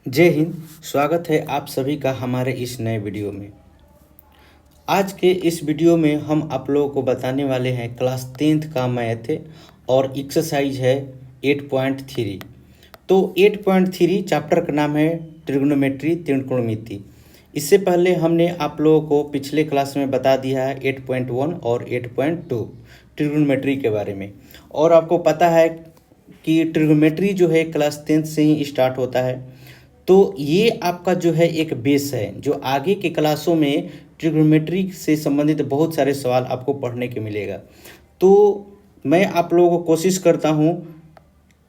जय हिंद। स्वागत है आप सभी का हमारे इस नए वीडियो में। आज के इस वीडियो में हम आप लोगों को बताने वाले हैं क्लास 10th का मैथ और एक्सरसाइज है 8.3। तो 8.3 चैप्टर का नाम है ट्रिग्नोमेट्री, त्रिकोणमिति। इससे पहले हमने आप लोगों को पिछले क्लास में बता दिया है 8.1 और 8.2 ट्रिग्नोमेट्री के बारे में। और आपको पता है कि ट्रिग्नोमेट्री जो है क्लास 10th से ही स्टार्ट होता है। तो ये आपका जो है एक बेस है जो आगे के क्लासों में ट्रिग्नोमेट्री से संबंधित बहुत सारे सवाल आपको पढ़ने के मिलेगा। तो मैं आप लोगों को कोशिश करता हूँ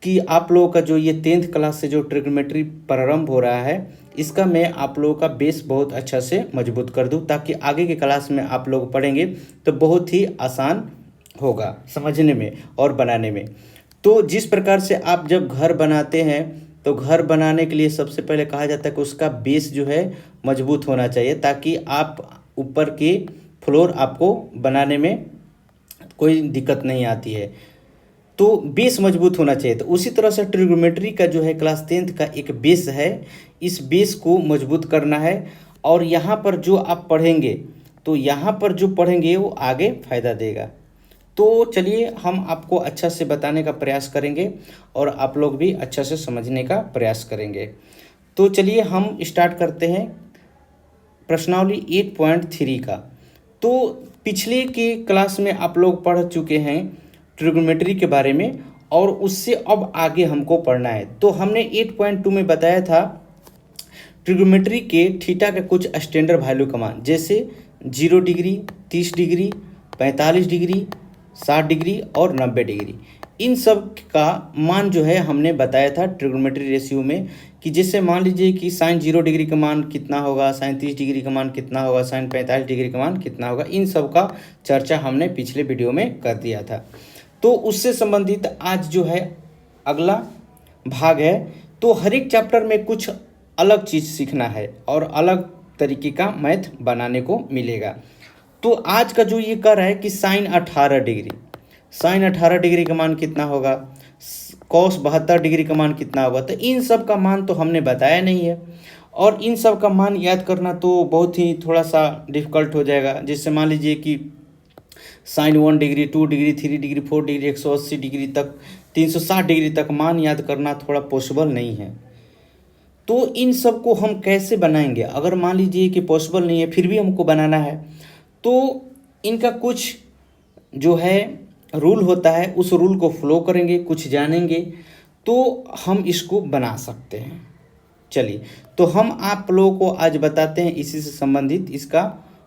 कि आप लोगों का जो ये 10th क्लास से जो ट्रिग्नोमेट्री प्रारंभ हो रहा है इसका मैं आप लोगों का बेस बहुत अच्छा से मजबूत कर दूँ, ताकि आगे के क्लास में आप लोग पढ़ेंगे तो बहुत ही आसान होगा समझने में और बनाने में। तो जिस प्रकार से आप जब घर बनाते हैं तो घर बनाने के लिए सबसे पहले कहा जाता है कि उसका बेस जो है मजबूत होना चाहिए, ताकि आप ऊपर के फ्लोर आपको बनाने में कोई दिक्कत नहीं आती है। तो बेस मजबूत होना चाहिए। तो उसी तरह से ट्रिग्नोमेट्री का जो है क्लास 10th का एक बेस है, इस बेस को मजबूत करना है। और यहाँ पर जो आप पढ़ेंगे तो यहाँ पर जो पढ़ेंगे वो आगे फायदा देगा। तो चलिए हम आपको अच्छा से बताने का प्रयास करेंगे और आप लोग भी अच्छा से समझने का प्रयास करेंगे। तो चलिए हम स्टार्ट करते हैं प्रश्नावली 8.3 का। तो पिछले के क्लास में आप लोग पढ़ चुके हैं ट्रिग्नोमेट्री के बारे में और उससे अब आगे हमको पढ़ना है। तो हमने 8.2 में बताया था ट्रिग्नोमेट्री के थीटा के कुछ स्टैंडर्ड वैल्यू का मान, जैसे 0 डिग्री, 30 डिग्री, 45 डिग्री, 60 डिग्री और 90 डिग्री। इन सब का मान जो है हमने बताया था ट्रिग्नोमेट्री रेशियो में, कि जैसे मान लीजिए कि साइन 0 डिग्री का मान कितना होगा, साइन 30 डिग्री का मान कितना होगा, साइन 45 डिग्री का मान कितना होगा। इन सब का चर्चा हमने पिछले वीडियो में कर दिया था। तो उससे संबंधित आज जो है अगला भाग है। तो हर एक चैप्टर में कुछ अलग चीज़ सीखना है और अलग तरीके का मैथ बनाने को मिलेगा। तो आज का जो ये कर रहा है कि साइन 18 डिग्री, साइन 18 डिग्री का मान कितना होगा, कॉस 72 डिग्री का मान कितना होगा। तो इन सब का मान तो हमने बताया नहीं है और इन सब का मान याद करना तो बहुत ही थोड़ा सा डिफिकल्ट हो जाएगा। जैसे मान लीजिए कि sine 1 degree, 2 degree, 3 degree, 4 degree, 180 degree तक, 360 डिग्री तक मान याद करना थोड़ा पॉसिबल नहीं है। तो इन सब को हम कैसे बनाएंगे, अगर मान लीजिए कि पॉसिबल नहीं है फिर भी हमको बनाना है, तो इनका कुछ जो है रूल होता है, उस रूल को फॉलो करेंगे, कुछ जानेंगे तो हम इसको बना सकते हैं। चलिए तो हम आप लोगों को आज बताते हैं इसी से संबंधित इसका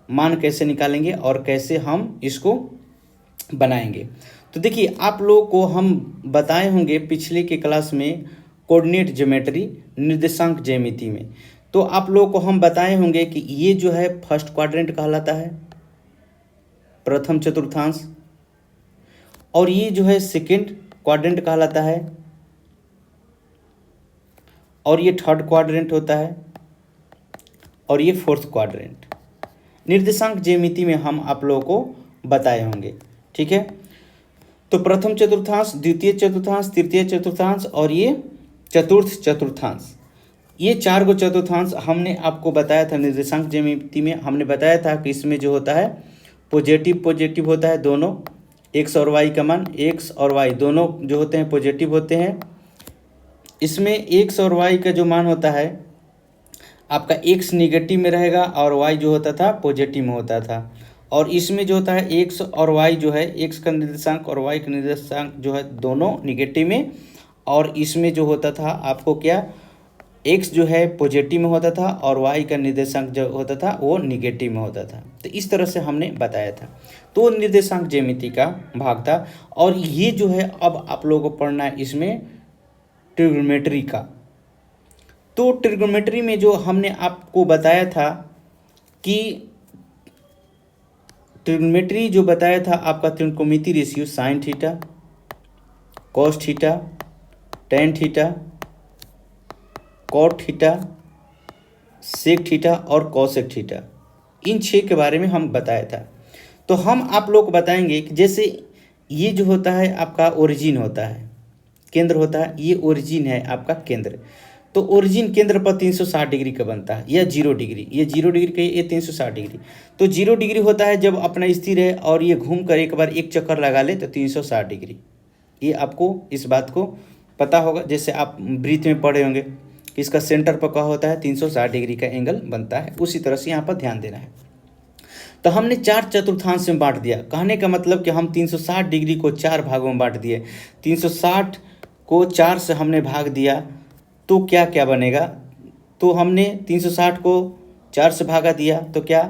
मान कैसे निकालेंगे और कैसे हम इसको बनाएंगे। तो देखिए आप लोगों को हम बताए होंगे पिछले के क्लास में कोऑर्डिनेट ज्योमेट्री, निर्देशांक ज्यामिति में। तो आप लोगों को हम बताए होंगे कि ये जो है फर्स्ट क्वाड्रेंट कहलाता है, प्रथम चतुर्थांश, और ये जो है सेकंड क्वाड्रेंट कहलाता है, और ये थर्ड क्वाड्रेंट होता है, और ये फोर्थ क्वाड्रेंट। निर्देशांक ज्यामिति में हम आप लोगों को बताए होंगे, ठीक है। तो प्रथम चतुर्थांश, द्वितीय चतुर्थांश, तृतीय चतुर्थांश और ये चतुर्थ चतुर्थांश, ये 4 गो चतुर्थांश हमने आपको बताया था। निर्देशांक ज्यामिति में हमने बताया था कि इसमें जो होता है पॉजिटिव पॉजिटिव होता है, दोनों एक्स और वाई का मान, एक्स और वाई दोनों जो होते हैं पॉजिटिव होते हैं। इसमें एक्स और वाई का जो मान होता है आपका एक्स निगेटिव में रहेगा और वाई जो होता था पॉजिटिव में होता था। और इसमें जो होता है एक्स और वाई जो है, एक्स का निर्देशांक और वाई का निर्देशांक जो है दोनों निगेटिव में, और इसमें जो होता था आपको क्या, एक्स जो है पॉजिटिव में होता था और वाई का निर्देशांक जो होता था वो निगेटिव में होता था। तो इस तरह से हमने बताया था। तो निर्देशांक ज्यामिति का भाग था। और ये जो है अब आप लोगों को पढ़ना है इसमें ट्रिग्नोमेट्री का। तो ट्रिग्नोमेट्री में जो हमने आपको बताया था कि ट्रिग्नोमेट्री जो बताया था आपका त्रिकोणमिति ratio sine theta, cos theta, tan theta, cot theta, sec theta और कॉसेक थीटा, इन 6 के बारे में हम बताया था। तो हम आप लोग को बताएंगे कि जैसे ये जो होता है आपका ओरिजिन होता है, केंद्र होता है, ये ओरिजिन है आपका केंद्र। तो ओरिजिन केंद्र पर 360 डिग्री का बनता है, या 0 डिग्री, ये 0 डिग्री का, ये 360 डिग्री। तो 0 डिग्री होता है जब अपना स्थिर है और ये घूम कर एक बार एक चक्कर लगा ले तो 360 डिग्री। ये आपको इस बात को पता होगा, जैसे आप वृत्त में पढ़े होंगे कि इसका सेंटर पर क्या होता है, 360 डिग्री का एंगल बनता है। उसी तरह से यहाँ पर ध्यान देना है। तो हमने 4 चतुर्थांश में बांट दिया। कहने का मतलब कि हम 360 डिग्री को 4 भागों में बांट दिए। 360 को 4 से हमने भाग दिया तो क्या क्या बनेगा, तो हमने 360 को 4 से भागा दिया तो क्या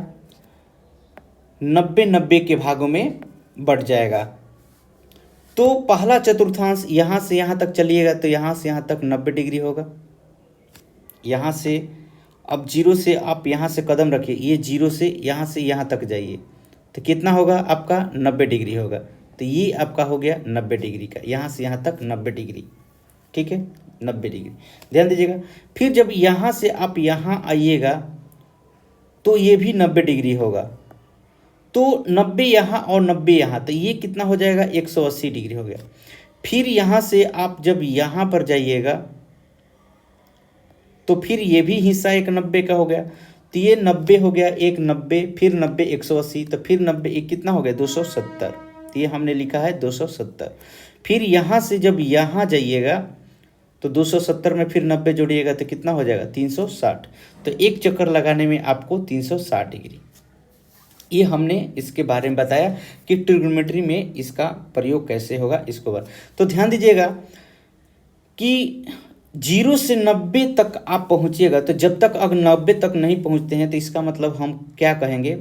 90 के भागों में बढ़ जाएगा। तो पहला चतुर्थांश यहाँ से यहाँ तक चलिएगा तो यहाँ से यहाँ तक 90 डिग्री होगा। यहाँ से अब 0 से आप यहाँ से कदम रखिए, ये 0 से यहाँ तक जाइए तो कितना होगा आपका 90 डिग्री होगा। तो ये आपका हो गया 90 डिग्री का, यहाँ से यहाँ तक 90 डिग्री, ठीक है, 90 डिग्री। ध्यान दीजिएगा। फिर जब यहाँ से आप यहाँ आइएगा तो ये भी 90 डिग्री होगा। तो 90 यहाँ और 90 यहाँ, तो ये कितना हो जाएगा 180 डिग्री हो गया। फिर यहाँ से आप जब यहाँ पर जाइएगा तो फिर ये भी हिस्सा एक 90 का हो गया। तो ये 90 हो गया, एक 90, फिर 90 180, तो फिर 90 एक कितना हो गया 270। तो ये हमने लिखा है 270। फिर यहाँ से जब यहाँ जाइएगा तो 270 में फिर 90 जोड़िएगा तो कितना हो जाएगा 360। तो एक चक्कर लगाने में आपको 360 डिग्री। ये हमने इसके बारे में बताया कि ट्रिग्नोमेट्री में इसका प्रयोग कैसे होगा इसको बार। तो ध्यान दीजिएगा कि 0 से 90 तक आप पहुँचिएगा, तो जब तक अगर 90 तक नहीं पहुँचते हैं तो इसका मतलब हम क्या कहेंगे,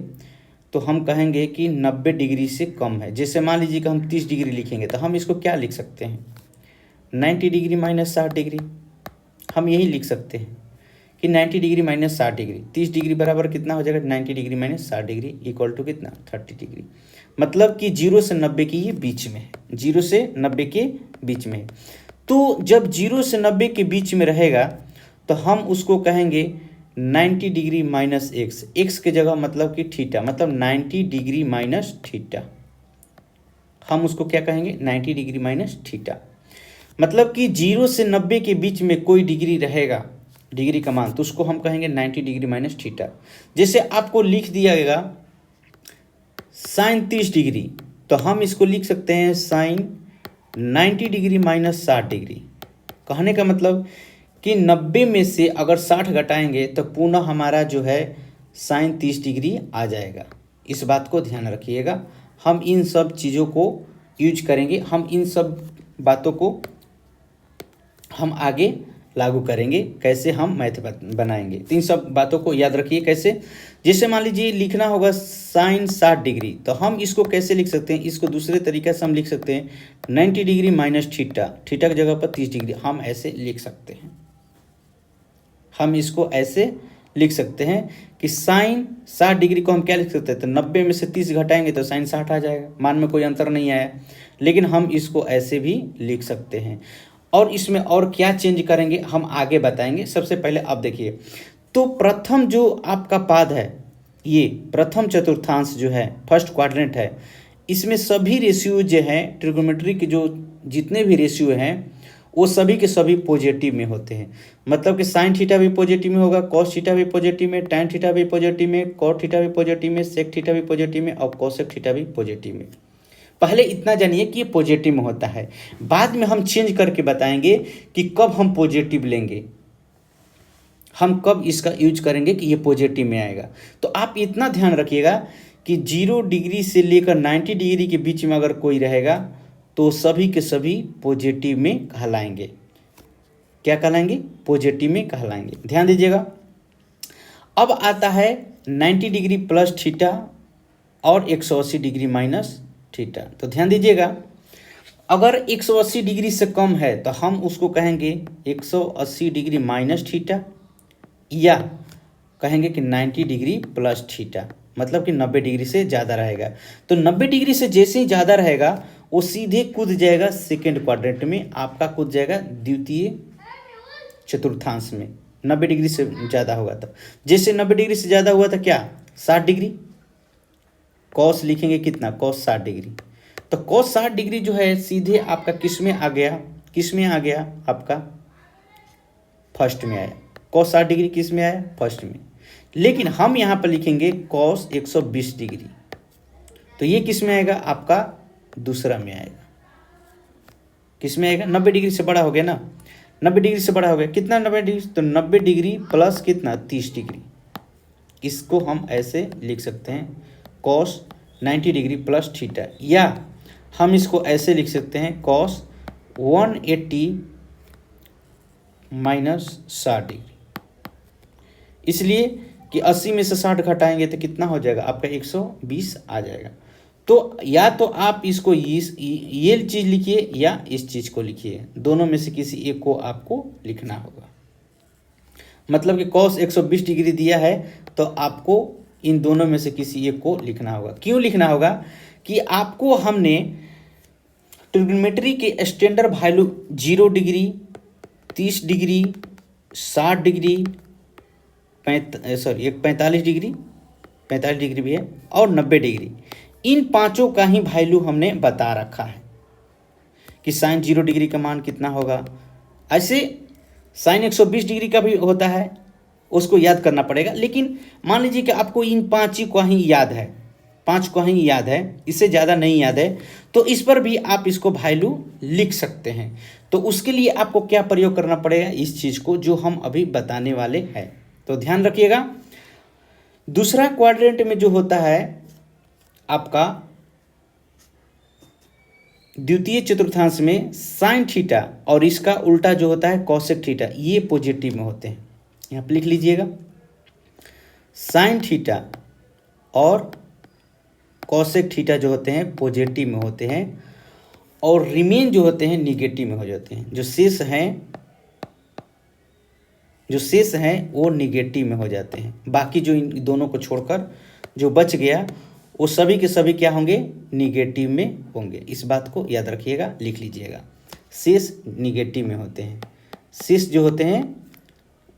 तो हम कहेंगे कि 90 डिग्री से कम है। जैसे मान लीजिए कि हम 30 डिग्री लिखेंगे तो हम इसको क्या लिख सकते हैं 90 डिग्री माइनस 60 डिग्री। हम यही लिख सकते हैं कि 90 डिग्री माइनस 60 डिग्री, 30 डिग्री बराबर कितना हो जाएगा 90 degree minus 60 degree equal to कितना 30 डिग्री। मतलब कि 0 से 90 के ये बीच में है, 0 से 90 के बीच में है। तो जब 0 से 90 के बीच में रहेगा तो हम उसको कहेंगे 90 डिग्री माइनस एक्स। एक्स के जगह मतलब कि थीटा, मतलब 90 डिग्री माइनस थीटा। हम उसको क्या कहेंगे 90 डिग्री माइनस थीटा। मतलब कि 0 से 90 के बीच में कोई डिग्री रहेगा, डिग्री का मान, तो उसको हम कहेंगे 90 डिग्री माइनस थीटा। जैसे आपको लिख दिया गया साइन 30 डिग्री, तो हम इसको लिख सकते हैं साइन 90 डिग्री माइनस 60 डिग्री। कहने का मतलब कि 90 में से अगर 60 घटाएंगे तो पुनः हमारा जो है साइन 30 डिग्री आ जाएगा। इस बात को ध्यान रखिएगा। हम इन सब चीज़ों को यूज करेंगे, हम इन सब बातों को हम आगे लागू करेंगे, कैसे हम मैथ बनाएंगे। तो इन सब बातों को याद रखिए कैसे। जैसे मान लीजिए लिखना होगा साइन 60 डिग्री, तो हम इसको कैसे लिख सकते हैं, इसको दूसरे तरीके से हम लिख सकते हैं 90 डिग्री माइनस थीटा, थीटा की जगह पर 30 डिग्री हम ऐसे लिख सकते हैं। हम इसको ऐसे लिख सकते हैं कि साइन 60 डिग्री को हम क्या लिख सकते हैं, तो 90 में से 30 घटाएंगे तो साइन 60 आ जाएगा। मान में कोई अंतर नहीं आया, लेकिन हम इसको ऐसे भी लिख सकते हैं। और इसमें और क्या चेंज करेंगे हम आगे बताएंगे। सबसे पहले आप देखिए, तो प्रथम जो आपका पाद है, ये प्रथम चतुर्थांश जो है फर्स्ट क्वाड्रेंट है, इसमें सभी रेशियो जो हैं ट्रिग्नोमेट्री के जो जितने भी रेशियो हैं वो सभी के सभी पॉजिटिव में होते हैं। मतलब कि साइन थीटा भी पॉजिटिव में होगा, कॉस थीटा भी पॉजिटिव में, टैन थीटा भी पॉजिटिव में, कॉट थीटा भी पॉजिटिव में, सेक थीटा भी पॉजिटिव में और कोसेक थीटा भी पॉजिटिव में। पहले इतना जानिए कि ये पॉजिटिव में होता है, बाद में हम चेंज करके बताएंगे कि कब हम पॉजिटिव लेंगे, हम कब इसका यूज करेंगे कि ये पॉजिटिव में आएगा। तो आप इतना ध्यान रखिएगा कि 0 डिग्री से लेकर 90 डिग्री के बीच में अगर कोई रहेगा तो सभी के सभी पॉजिटिव में कहलाएंगे। क्या कहलाएंगे, पॉजिटिव में कहलाएंगे। ध्यान दीजिएगा। अब आता है 90 डिग्री प्लस थीटा और 180 डिग्री माइनस थीटा। तो ध्यान दीजिएगा, अगर 180 डिग्री से कम है तो हम उसको कहेंगे 180 डिग्री माइनस थीटा, या कहेंगे कि 90 डिग्री प्लस थीटा, मतलब कि 90 डिग्री से ज़्यादा रहेगा। तो 90 डिग्री से जैसे ही ज़्यादा रहेगा वो सीधे कूद जाएगा सेकेंड क्वाड्रेंट में, आपका कूद जाएगा द्वितीय चतुर्थांश में। 90 डिग्री से ज़्यादा होगा तब, जैसे 90 डिग्री से ज़्यादा हुआ था क्या 60 डिग्री, कॉस लिखेंगे कितना कॉस 60 डिग्री। तो कॉस 60 डिग्री जो है सीधे आपका किस में आ गया, किस में आ गया आपका फर्स्ट में आया, कॉस 60 डिग्री किस में आया, फर्स्ट में। लेकिन हम यहाँ पर लिखेंगे कॉस 120 डिग्री, तो ये किस में आएगा, आपका दूसरा में आएगा। किस में आएगा, 90 डिग्री से बड़ा हो गया ना, 90 डिग्री से बड़ा हो गया, कितना 90 डिग्री, तो 90 डिग्री प्लस कितना 30 डिग्री। इसको हम ऐसे लिख सकते हैं कॉस 90 डिग्री प्लस थीटा, या हम इसको ऐसे लिख सकते हैं कॉस 180 माइनस 60 डिग्री। इसलिए कि 80 में से 60 घटाएंगे तो कितना हो जाएगा, आपका 120 आ जाएगा। तो या तो आप इसको ये चीज़ लिखिए या इस चीज़ को लिखिए, दोनों में से किसी एक को आपको लिखना होगा। मतलब कि कॉस 120 डिग्री दिया है तो आपको इन दोनों में से किसी एक को लिखना होगा। क्यों लिखना होगा कि आपको हमने ट्रिग्नोमेट्री के standard value 0 degree, 30 degree, 60 degree, 45 degree, 45 degree भी है, और 90 डिग्री, इन पांचों का ही वैल्यू हमने बता रखा है कि साइन 0 डिग्री का मान कितना होगा। ऐसे साइन 120 डिग्री का भी होता है, उसको याद करना पड़ेगा। लेकिन मान लीजिए कि आपको इन पाँच को ही याद है, 5 को ही याद है, इससे ज़्यादा नहीं याद है, तो इस पर भी आप इसको वैल्यू लिख सकते हैं। तो उसके लिए आपको क्या प्रयोग करना पड़ेगा, इस चीज़ को जो हम अभी बताने वाले हैं। तो ध्यान रखिएगा, दूसरा क्वाड्रेंट में जो होता है आपका द्वितीय चतुर्थांश में साइन थीटा और इसका उल्टा जो होता है कॉसेक थीटा, ये पॉजिटिव में होते हैं। यहाँ पर लिख लीजिएगा, साइन थीटा और कॉसेक थीटा जो होते हैं पॉजिटिव में होते हैं, और रिमेन जो होते हैं निगेटिव में हो जाते हैं। जो शेष हैं वो निगेटिव में हो जाते हैं। बाकी जो इन दोनों को छोड़कर जो बच गया वो सभी के सभी क्या होंगे, निगेटिव में होंगे। इस बात को याद रखिएगा, लिख लीजिएगा। शेष निगेटिव में होते हैं, शेष जो होते हैं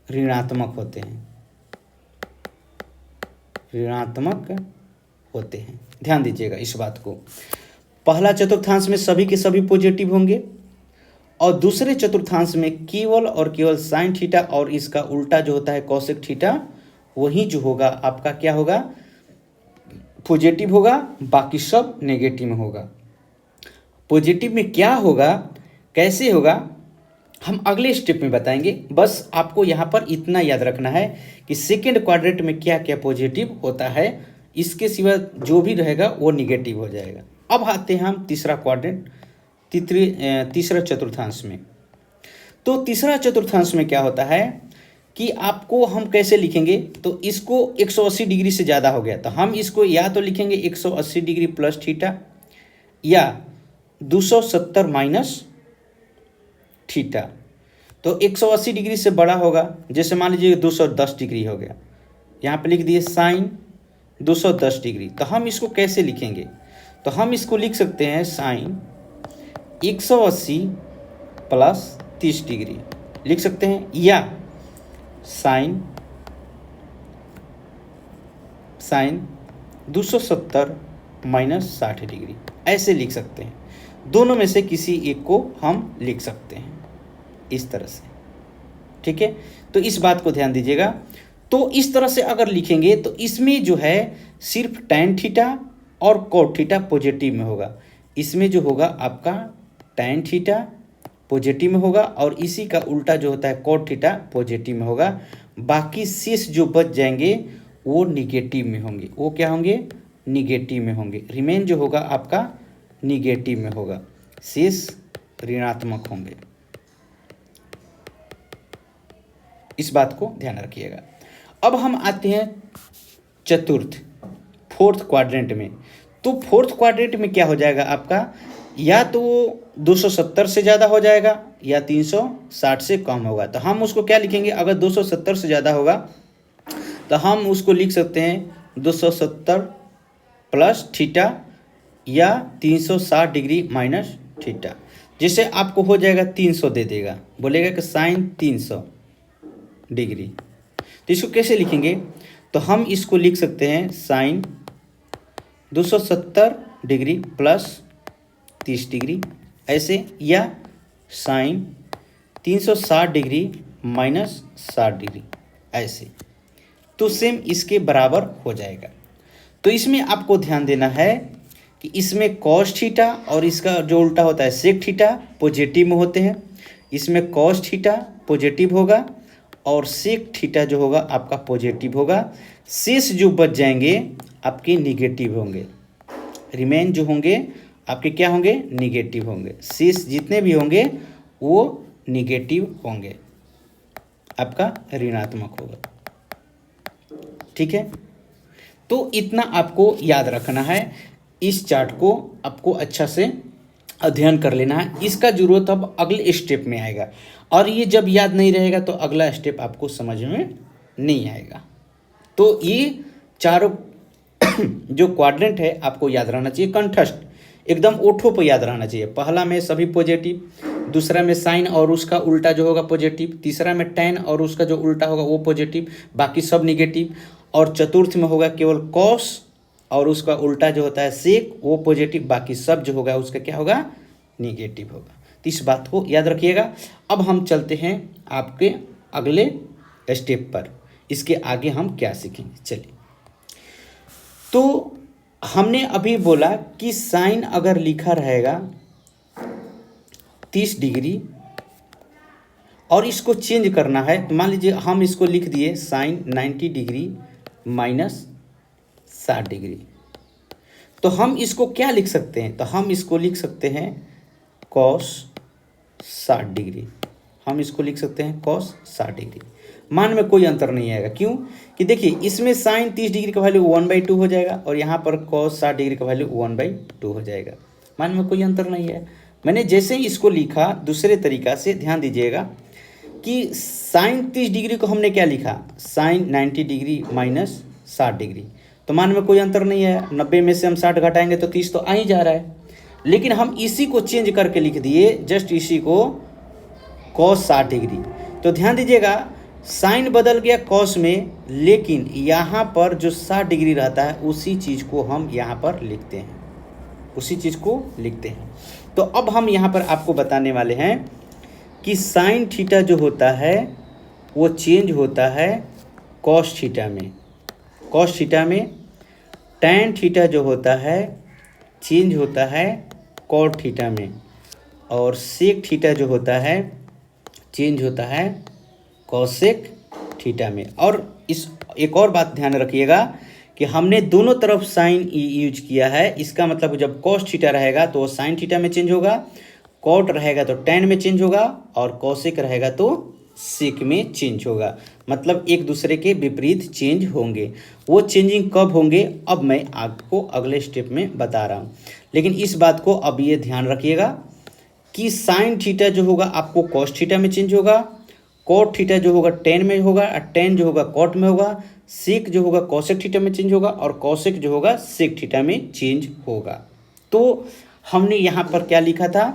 ऋणात्मक होते हैं, ऋणात्मक होते हैं। ध्यान दीजिएगा इस बात को। पहला चतुर्थांश में सभी के सभी पॉजिटिव होंगे, और दूसरे चतुर्थांश में केवल और केवल साइन थीटा और इसका उल्टा जो होता है कॉसेक थीटा, वही जो होगा आपका क्या होगा, पॉजिटिव होगा, बाकी सब नेगेटिव में होगा। पॉजिटिव में क्या होगा, कैसे होगा, हम अगले स्टेप में बताएंगे। बस आपको यहाँ पर इतना याद रखना है कि सेकेंड क्वाड्रेंट में क्या क्या पॉजिटिव होता है, इसके सिवा जो भी रहेगा वो निगेटिव हो जाएगा। अब आते हैं हम तीसरा क्वाड्रेंट, तीसरा चतुर्थांश में। तो तीसरा चतुर्थांश में क्या होता है कि आपको हम कैसे लिखेंगे, तो इसको 180 डिग्री से ज़्यादा हो गया तो हम इसको या तो लिखेंगे 180 डिग्री प्लस थीटा या 270 माइनस थीटा। तो 180 डिग्री से बड़ा होगा, जैसे मान लीजिए 210 डिग्री हो गया, यहाँ पे लिख दिए साइन 210 डिग्री। तो हम इसको कैसे लिखेंगे, तो हम इसको लिख सकते हैं साइन 180 प्लस 30 डिग्री लिख सकते हैं, या साइन 270 माइनस 60 डिग्री ऐसे लिख सकते हैं। दोनों में से किसी एक को हम लिख सकते हैं इस तरह से, ठीक है। तो इस बात को ध्यान दीजिएगा। तो इस तरह से अगर लिखेंगे तो इसमें जो है सिर्फ टैन थीटा और कॉट थीटा पॉजिटिव में होगा। इसमें जो होगा आपका टैन थीटा पॉजिटिव में होगा और इसी का उल्टा जो होता है कॉट थीटा पॉजिटिव में होगा। बाकी शेष जो बच जाएंगे वो निगेटिव में होंगे। वो क्या होंगे, निगेटिव में होंगे। रिमेन जो होगा आपका निगेटिव में होगा, शेष ऋणात्मक होंगे। इस बात को ध्यान रखिएगा। अब हम आते हैं फोर्थ क्वाड्रेंट में। तो फोर्थ क्वाड्रेंट में क्या हो जाएगा आपका, या तो 270 से ज़्यादा हो जाएगा या 360 से कम होगा। तो हम उसको क्या लिखेंगे, अगर 270 से ज़्यादा होगा तो हम उसको लिख सकते हैं 270 प्लस थीटा या 360 डिग्री माइनस थीटा। जिससे आपको हो जाएगा 300 दे देगा, बोलेगा कि साइन 300 डिग्री। तो इसको कैसे लिखेंगे, तो हम इसको लिख सकते हैं साइन 270 डिग्री प्लस 30 डिग्री ऐसे, या साइन 360 डिग्री माइनस 60 डिग्री, ऐसे। तो सेम इसके बराबर हो जाएगा। तो इसमें आपको ध्यान देना है कि इसमें कॉस थीटा और इसका जो उल्टा होता है सेक थीटा पॉजिटिव में होते हैं। इसमें कॉस थीटा पॉजिटिव होगा और सेक थीटा जो होगा आपका पॉजिटिव होगा। शेष जो बच जाएंगे आपके निगेटिव होंगे। रिमेन जो होंगे आपके क्या होंगे, निगेटिव होंगे। शेष जितने भी होंगे वो निगेटिव होंगे, आपका ऋणात्मक होगा। ठीक है, तो इतना आपको याद रखना है। इस चार्ट को आपको अच्छा से अध्ययन कर लेना है। इसका जरूरत अब अगले स्टेप में आएगा, और ये जब याद नहीं रहेगा तो अगला स्टेप आपको समझ में नहीं आएगा। तो ये चारों जो क्वाड्रेंट है आपको याद रहना चाहिए, कंठस्थ एकदम ओठों पर याद रहना चाहिए। पहला में सभी पॉजिटिव, दूसरा में साइन और उसका उल्टा जो होगा पॉजिटिव, तीसरा में टैन और उसका जो उल्टा होगा वो पॉजिटिव, बाकी सब निगेटिव, और चतुर्थ में होगा केवल कॉस और उसका उल्टा जो होता है सेक वो पॉजिटिव, बाकी सब जो होगा उसका क्या होगा, निगेटिव होगा। तो इस बात को याद रखिएगा। अब हम चलते हैं आपके अगले स्टेप पर, इसके आगे हम क्या सीखेंगे। चलिए, तो हमने अभी बोला कि साइन अगर लिखा रहेगा 30 डिग्री और इसको चेंज करना है, तो मान लीजिए हम इसको लिख दिए साइन 90 डिग्री माइनस 60 डिग्री। तो हम इसको क्या लिख सकते हैं, तो हम इसको लिख सकते हैं कॉस 60 डिग्री। हम इसको लिख सकते हैं कॉस 60 डिग्री। मान में कोई अंतर नहीं आएगा, क्यों कि देखिए इसमें साइन 30 डिग्री का वैल्यू 1/2 हो जाएगा और यहाँ पर कॉस 60 डिग्री का वैल्यू 1/2 हो जाएगा। मान में कोई अंतर नहीं है। मैंने जैसे ही इसको लिखा दूसरे तरीका से, ध्यान दीजिएगा कि साइन 30 डिग्री को हमने क्या लिखा, साइन 90 डिग्री माइनस 60 डिग्री। तो मान में कोई अंतर नहीं है, 90 में से हम 60 घटाएंगे तो 30 तो आ ही जा रहा है। लेकिन हम इसी को चेंज करके लिख दिए, जस्ट इसी को कॉस 60 डिग्री। तो ध्यान दीजिएगा साइन बदल गया कॉस में, लेकिन यहाँ पर जो 60 डिग्री रहता है उसी चीज़ को हम यहाँ पर लिखते हैं, उसी चीज़ को लिखते हैं। तो अब हम यहाँ पर आपको बताने वाले हैं कि साइन थीटा जो होता है वो चेंज होता है कॉस थीटा में, कॉस थीटा में। टैन थीटा जो होता है चेंज होता है कॉट थीटा में, और सेक थीटा जो होता है चेंज होता है कॉसेक थीटा में। और इस एक और बात ध्यान रखिएगा कि हमने दोनों तरफ साइन यूज किया है। इसका मतलब जब कॉस थीटा रहेगा तो साइन थीटा में चेंज होगा, कॉट रहेगा तो टैन में चेंज होगा, और कॉसेक रहेगा तो सेक में चेंज होगा। मतलब एक दूसरे के विपरीत चेंज होंगे। वो चेंजिंग कब होंगे अब मैं आपको अगले स्टेप में बता रहा हूँ। लेकिन इस बात को अब ये ध्यान रखिएगा कि साइन थीटा जो होगा आपको कॉस थीटा में चेंज होगा, कॉट थीटा जो होगा टेन में होगा, और टेन जो होगा कॉट में होगा, सेक जो होगा कॉसेक थीटा में चेंज होगा, और कॉसेक जो होगा सेक थीटा में चेंज होगा। तो हमने यहाँ पर क्या लिखा था,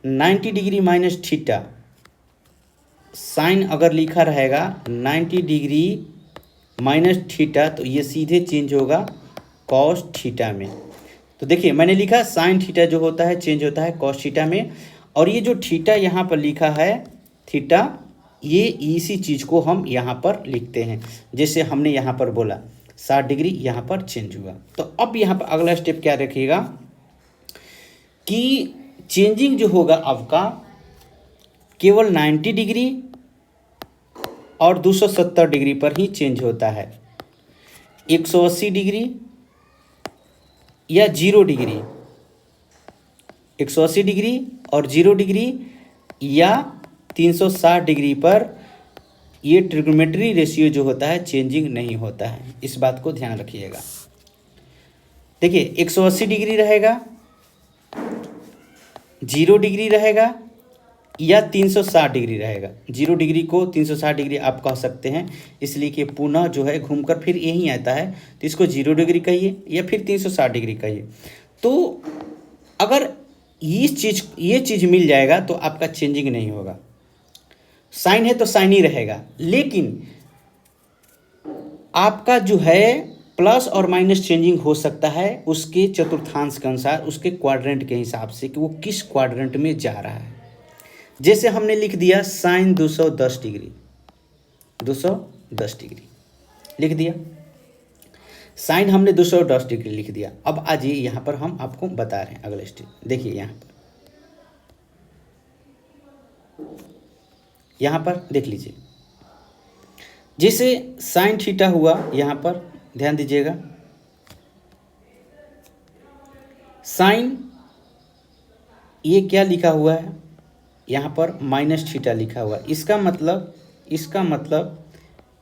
90 डिग्री माइनस थीटा। साइन अगर लिखा रहेगा 90 डिग्री माइनस थीटा तो ये सीधे चेंज होगा कॉस थीटा में। तो देखिए मैंने लिखा साइन थीटा जो होता है चेंज होता है कॉस थीटा में, और ये जो थीटा यहाँ पर लिखा है थीटा, ये इसी चीज़ को हम यहाँ पर लिखते हैं। जैसे हमने यहाँ पर बोला 60 डिग्री यहाँ पर चेंज हुआ। तो अब यहाँ पर अगला स्टेप क्या रखिएगा कि चेंजिंग जो होगा आपका केवल 90 डिग्री और 270 डिग्री पर ही चेंज होता है। 180 डिग्री या 0 डिग्री, 180 डिग्री और 0 डिग्री या 360 डिग्री पर ये ट्रिग्नोमेट्री रेशियो जो होता है चेंजिंग नहीं होता है। इस बात को ध्यान रखिएगा। देखिए 180 डिग्री रहेगा, 0 डिग्री रहेगा या 360 डिग्री रहेगा। 0 डिग्री को 360 डिग्री आप कह सकते हैं, इसलिए कि पुनः जो है घूमकर फिर यहीं आता है, तो इसको 0 डिग्री कहिए या फिर 360 डिग्री कहिए। तो अगर ये चीज़ मिल जाएगा तो आपका चेंजिंग नहीं होगा। साइन है तो साइन ही रहेगा, लेकिन आपका जो है प्लस और माइनस चेंजिंग हो सकता है उसके चतुर्थांश के अनुसार, उसके क्वाड्रेंट के हिसाब से कि वो किस क्वाड्रेंट में जा रहा है। जैसे हमने लिख दिया साइन 210 डिग्री, 210 डिग्री लिख दिया। साइन हमने 210 डिग्री लिख दिया। अब आ जाइए यहाँ पर हम आपको बता रहे हैं अगले स्टेप। देखिए यहाँ पर देख लीजिए, जैसे साइन थीटा हुआ, यहाँ पर ध्यान दीजिएगा, साइन ये क्या लिखा हुआ है, यहाँ पर माइनस थीटा लिखा हुआ है। इसका मतलब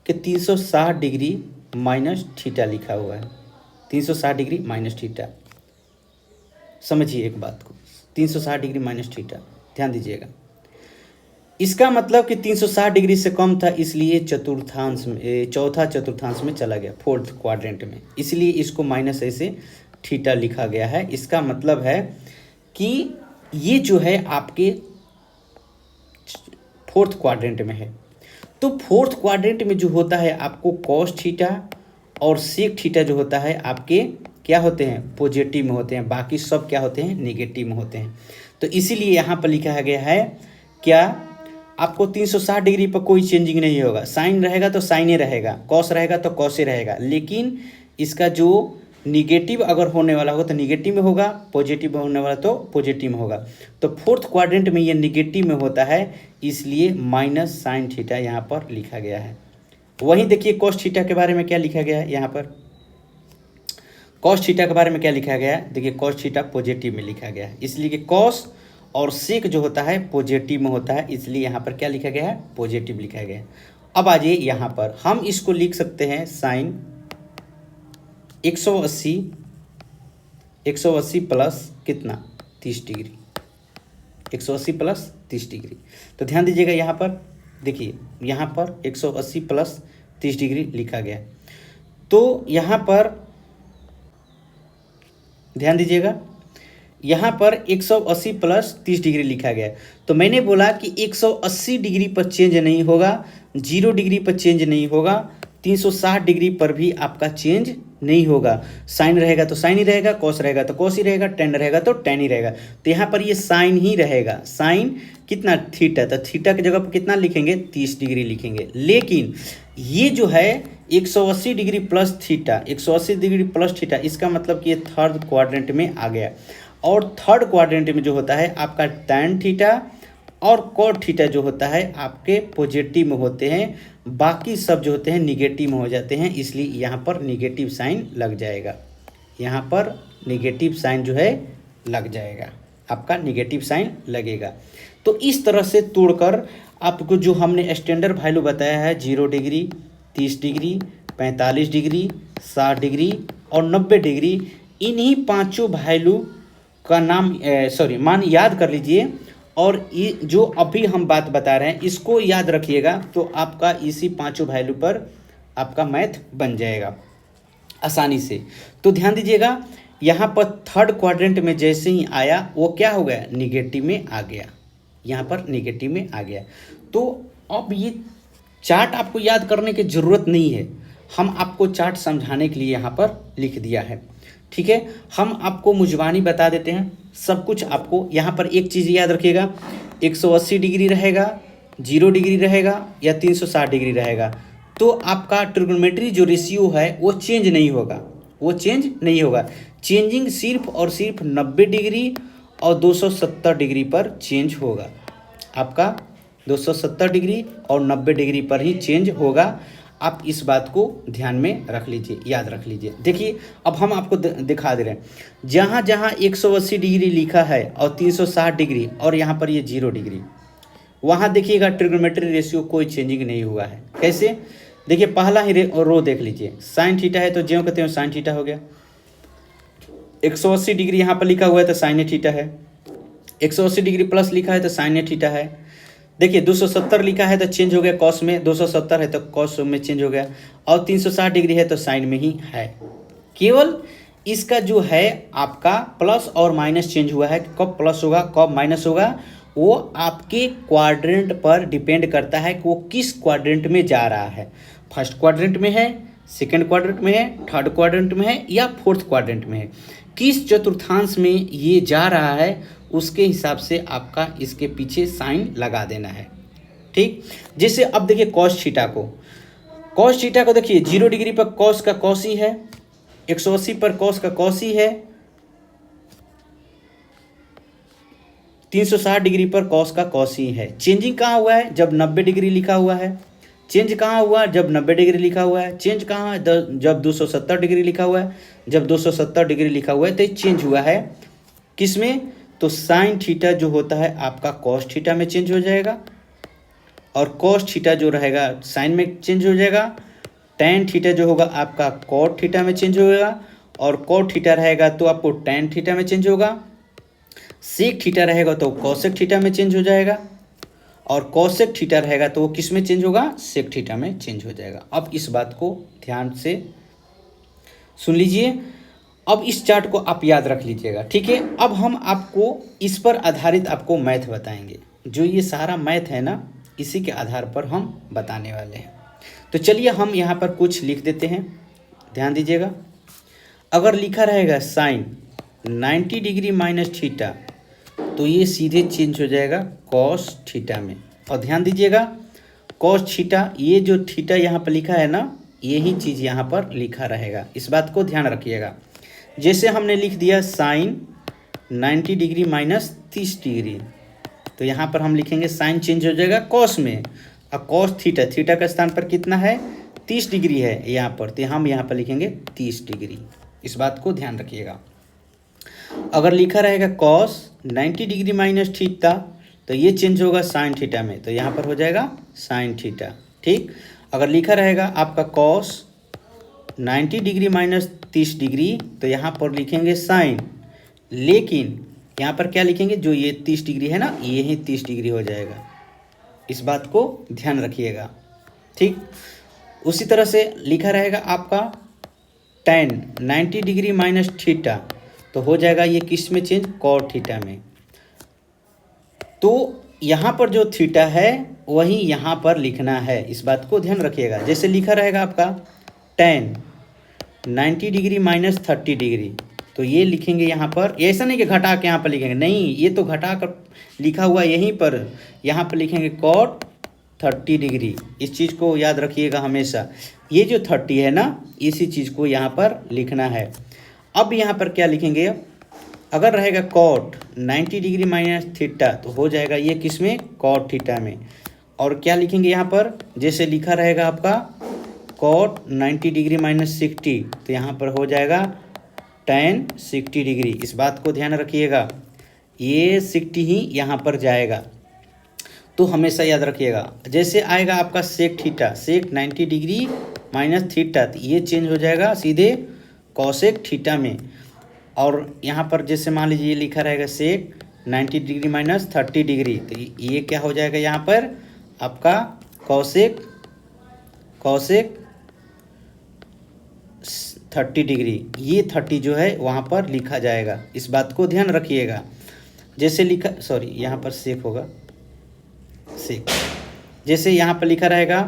कि 360 डिग्री माइनस थीटा लिखा हुआ है। 360 डिग्री माइनस थीटा, समझिए एक बात को, 360 डिग्री माइनस थीटा, ध्यान दीजिएगा। इसका मतलब कि 360 डिग्री से कम था, इसलिए चतुर्थांश में, चौथा चतुर्थांश में चला गया, फोर्थ क्वाड्रेंट में, इसलिए इसको माइनस ऐसे थीटा लिखा गया है। इसका मतलब है कि ये जो है आपके फोर्थ क्वाड्रेंट में है। तो फोर्थ क्वाड्रेंट में जो होता है आपको कॉस थीटा और सेक थीटा जो होता है आपके क्या होते हैं, पॉजिटिव में होते हैं, बाकी सब क्या होते हैं, नेगेटिव में होते हैं। तो इसीलिए यहाँ पर लिखा गया है क्या, आपको 360 डिग्री पर कोई चेंजिंग नहीं होगा। साइन रहेगा तो साइन ही रहेगा, कॉस रहेगा तो कॉस ही रहेगा, लेकिन इसका जो निगेटिव अगर होने वाला होगा तो निगेटिव में होगा, पॉजिटिव होने वाला तो पॉजिटिव में होगा। तो फोर्थ क्वाड्रेंट में ये निगेटिव में होता है, इसलिए माइनस साइन थीटा यहाँ पर लिखा गया है। वहीं देखिए कॉस थीटा के बारे में क्या लिखा गया है, यहाँ पर कॉस थीटा के बारे में क्या लिखा गया है, देखिए कॉस थीटा पॉजिटिव में लिखा गया है, इसलिए कि कॉस और सेक जो होता है पॉजिटिव में होता है, इसलिए यहाँ पर क्या लिखा गया है, पॉजिटिव लिखा गया है। अब आ जाइए यहाँ पर हम इसको लिख सकते हैं साइन 180 प्लस कितना, 30 डिग्री, 180 प्लस 30 डिग्री। तो ध्यान दीजिएगा यहाँ पर, देखिए यहाँ पर 180 प्लस 30 डिग्री लिखा गया। तो यहाँ पर ध्यान दीजिएगा, यहाँ पर 180 प्लस 30 डिग्री लिखा गया। तो मैंने बोला कि 180 डिग्री पर चेंज नहीं होगा, 0 डिग्री पर चेंज नहीं होगा, 360 डिग्री पर भी आपका चेंज नहीं होगा। साइन रहेगा तो साइन ही रहेगा, कॉस रहेगा तो कॉस ही रहेगा, टेन रहेगा तो टेन ही रहेगा। तो यहाँ पर ये साइन ही रहेगा। साइन कितना, थीटा, तो थीटा की जगह पर कितना लिखेंगे, 30 डिग्री लिखेंगे। लेकिन ये जो है 180 degree plus theta, 180 degree plus theta, इसका मतलब कि ये थर्ड क्वाड्रेंट में आ गया। और थर्ड क्वाड्रेंट में जो होता है आपका टैन थीटा और कॉट थीटा जो होता है आपके पॉजिटिव में होते हैं, बाकी सब जो होते हैं निगेटिव में हो जाते हैं, इसलिए यहाँ पर निगेटिव साइन लग जाएगा। यहाँ पर निगेटिव साइन जो है लग जाएगा, आपका निगेटिव साइन लगेगा। तो इस तरह से तोड़कर आपको जो हमने स्टैंडर्ड वैल्यू बताया है 0 डिग्री, 30 डिग्री, 45 डिग्री, 60 डिग्री और 90 डिग्री, इन्हीं पाँचों वैल्यू का नाम मान याद कर लीजिए। और ये जो अभी हम बात बता रहे हैं इसको याद रखिएगा, तो आपका इसी पांचों वैल्यू पर आपका मैथ बन जाएगा आसानी से। तो ध्यान दीजिएगा, यहाँ पर थर्ड क्वाड्रेंट में जैसे ही आया वो क्या हो गया, निगेटिव में आ गया, यहाँ पर निगेटिव में आ गया। तो अब ये चार्ट आपको याद करने की ज़रूरत नहीं है, हम आपको चार्ट समझाने के लिए यहाँ पर लिख दिया है, ठीक है। हम आपको मुजबानी बता देते हैं सब कुछ आपको। यहाँ पर एक चीज़ याद रखिएगा, 180 डिग्री रहेगा, 0 डिग्री रहेगा या 360 डिग्री रहेगा, तो आपका ट्रिग्नोमेट्री जो रेशियो है वो चेंज नहीं होगा, वो चेंज नहीं होगा। चेंजिंग सिर्फ और सिर्फ 90 डिग्री और 270 डिग्री पर चेंज होगा। आपका 270 डिग्री और 90 डिग्री पर ही चेंज होगा। आप इस बात को ध्यान में रख लीजिए, याद रख लीजिए। देखिए अब हम आपको दिखा दे रहे हैं, जहाँ जहाँ 180 डिग्री लिखा है और 360 डिग्री और यहाँ पर ये 0 डिग्री, वहाँ देखिएगा ट्रिग्नोमेट्री रेशियो कोई चेंजिंग नहीं हुआ है। कैसे, देखिए पहला ही रो देख लीजिए, साइन थीटा है तो ज्यों कहते हैं साइन थीटा हो गया। 180 डिग्री यहाँ पर लिखा हुआ है तो साइन थीटा है, 180 डिग्री प्लस लिखा है तो साइन थीटा है। देखिए 270 लिखा है तो चेंज हो गया कॉस में, 270 है तो कॉस में चेंज हो गया, और 360 डिग्री है तो साइन में ही है। केवल इसका जो है आपका प्लस और माइनस चेंज हुआ है, कब प्लस होगा कब माइनस होगा वो आपके क्वाड्रेंट पर डिपेंड करता है कि वो किस क्वाड्रेंट में जा रहा है। फर्स्ट क्वाड्रेंट में है, सेकेंड क्वाड्रेंट में है, थर्ड क्वाड्रेंट में है या फोर्थ क्वाड्रेंट में है, किस चतुर्थांश में ये जा रहा है उसके हिसाब से आपका इसके पीछे साइन लगा देना है। ठीक। जैसे अब देखिए कॉस थीटा को देखिए 0 डिग्री पर कॉस का कॉस ही है, 180 पर कॉस का कॉस ही है, 360 डिग्री पर कॉस का कॉस ही है। चेंजिंग कहाँ हुआ है? जब 90 डिग्री लिखा हुआ है। चेंज कहाँ हुआ? जब 90 डिग्री लिखा हुआ है। चेंज कहाँ? जब 270 डिग्री लिखा हुआ है। जब 270 डिग्री लिखा हुआ है तो ये चेंज हुआ है किस में? तो साइन थीटा जो होता है आपका कॉस थीटा में चेंज हो जाएगा, और कॉस थीटा जो रहेगा साइन में चेंज हो जाएगा। टैन थीटा जो होगा आपका कॉट थीटा में चेंज होगा, और कॉट थीटा रहेगा तो आपको टैन थीटा में चेंज होगा। सेक थीटा रहेगा तो कॉसेक थीटा में चेंज हो जाएगा, और कॉसेक थीटा रहेगा तो वो किस में चेंज होगा? सेक थीटा में चेंज हो जाएगा। अब इस बात को ध्यान से सुन लीजिए। अब इस चार्ट को आप याद रख लीजिएगा, ठीक है। अब हम आपको इस पर आधारित आपको मैथ बताएंगे। जो ये सारा मैथ है ना, इसी के आधार पर हम बताने वाले हैं। तो चलिए हम यहाँ पर कुछ लिख देते हैं, ध्यान दीजिएगा। अगर लिखा रहेगा साइन 90 डिग्री माइनस थीटा, तो ये सीधे चेंज हो जाएगा कॉस थीटा में। और ध्यान दीजिएगा कॉस थीटा, ये जो थीटा यहाँ पर लिखा है ना, यही चीज़ यहाँ पर लिखा रहेगा, इस बात को ध्यान रखिएगा। जैसे हमने लिख दिया साइन 90 डिग्री माइनस 30 डिग्री, तो यहाँ पर हम लिखेंगे साइन चेंज हो जाएगा कॉस में, और कॉस थीटा का स्थान पर कितना है? 30 डिग्री है यहाँ पर, तो हम यहाँ पर लिखेंगे 30 डिग्री। इस बात को ध्यान रखिएगा। अगर लिखा रहेगा कॉस 90 डिग्री माइनस थीटा, तो ये चेंज होगा साइन थीटा में, तो यहाँ पर हो जाएगा साइन थीटा, ठीक। अगर लिखा रहेगा आपका कॉस 90 डिग्री माइनस 30 डिग्री, तो यहाँ पर लिखेंगे साइन, लेकिन यहाँ पर क्या लिखेंगे? जो ये 30 डिग्री है ना, यही 30 डिग्री हो जाएगा। इस बात को ध्यान रखिएगा, ठीक। उसी तरह से लिखा रहेगा आपका tan 90 डिग्री माइनस थीटा, तो हो जाएगा ये किस में चेंज? कॉट थीटा में। तो यहाँ पर जो थीटा है वही यहाँ पर लिखना है, इस बात को ध्यान रखिएगा। जैसे लिखा रहेगा आपका tan 90 डिग्री माइनस 30 डिग्री, तो ये लिखेंगे यहाँ पर। ऐसा नहीं कि घटा के यहाँ पर लिखेंगे, नहीं, ये तो घटा कर लिखा हुआ यहीं पर, यहाँ पर लिखेंगे कॉट 30 डिग्री। इस चीज़ को याद रखिएगा हमेशा। ये जो 30 है ना, इसी चीज़ को यहाँ पर लिखना है। अब यहाँ पर क्या लिखेंगे? अगर रहेगा कॉट 90 डिग्री माइनस थीटा, तो हो जाएगा ये किस में? कॉट थीटा में। और क्या लिखेंगे यहाँ पर? जैसे लिखा रहेगा आपका कॉट 90 डिग्री माइनस 60, तो यहाँ पर हो जाएगा tan 60 डिग्री। इस बात को ध्यान रखिएगा, ये 60 ही यहाँ पर जाएगा, तो हमेशा याद रखिएगा। जैसे आएगा आपका सेक थीटा, सेक 90 डिग्री माइनस थीटा, तो ये चेंज हो जाएगा सीधे कॉसेक थीटा में। और यहाँ पर जैसे मान लीजिए ये लिखा रहेगा सेक 90 डिग्री माइनस 30 डिग्री, तो ये क्या हो जाएगा यहाँ पर? आपका कॉसेक 30 डिग्री। ये 30 जो है वहाँ पर लिखा जाएगा, इस बात को ध्यान रखिएगा। जैसे लिखा, सॉरी यहाँ पर सेक होगा, सेक। जैसे यहाँ पर लिखा रहेगा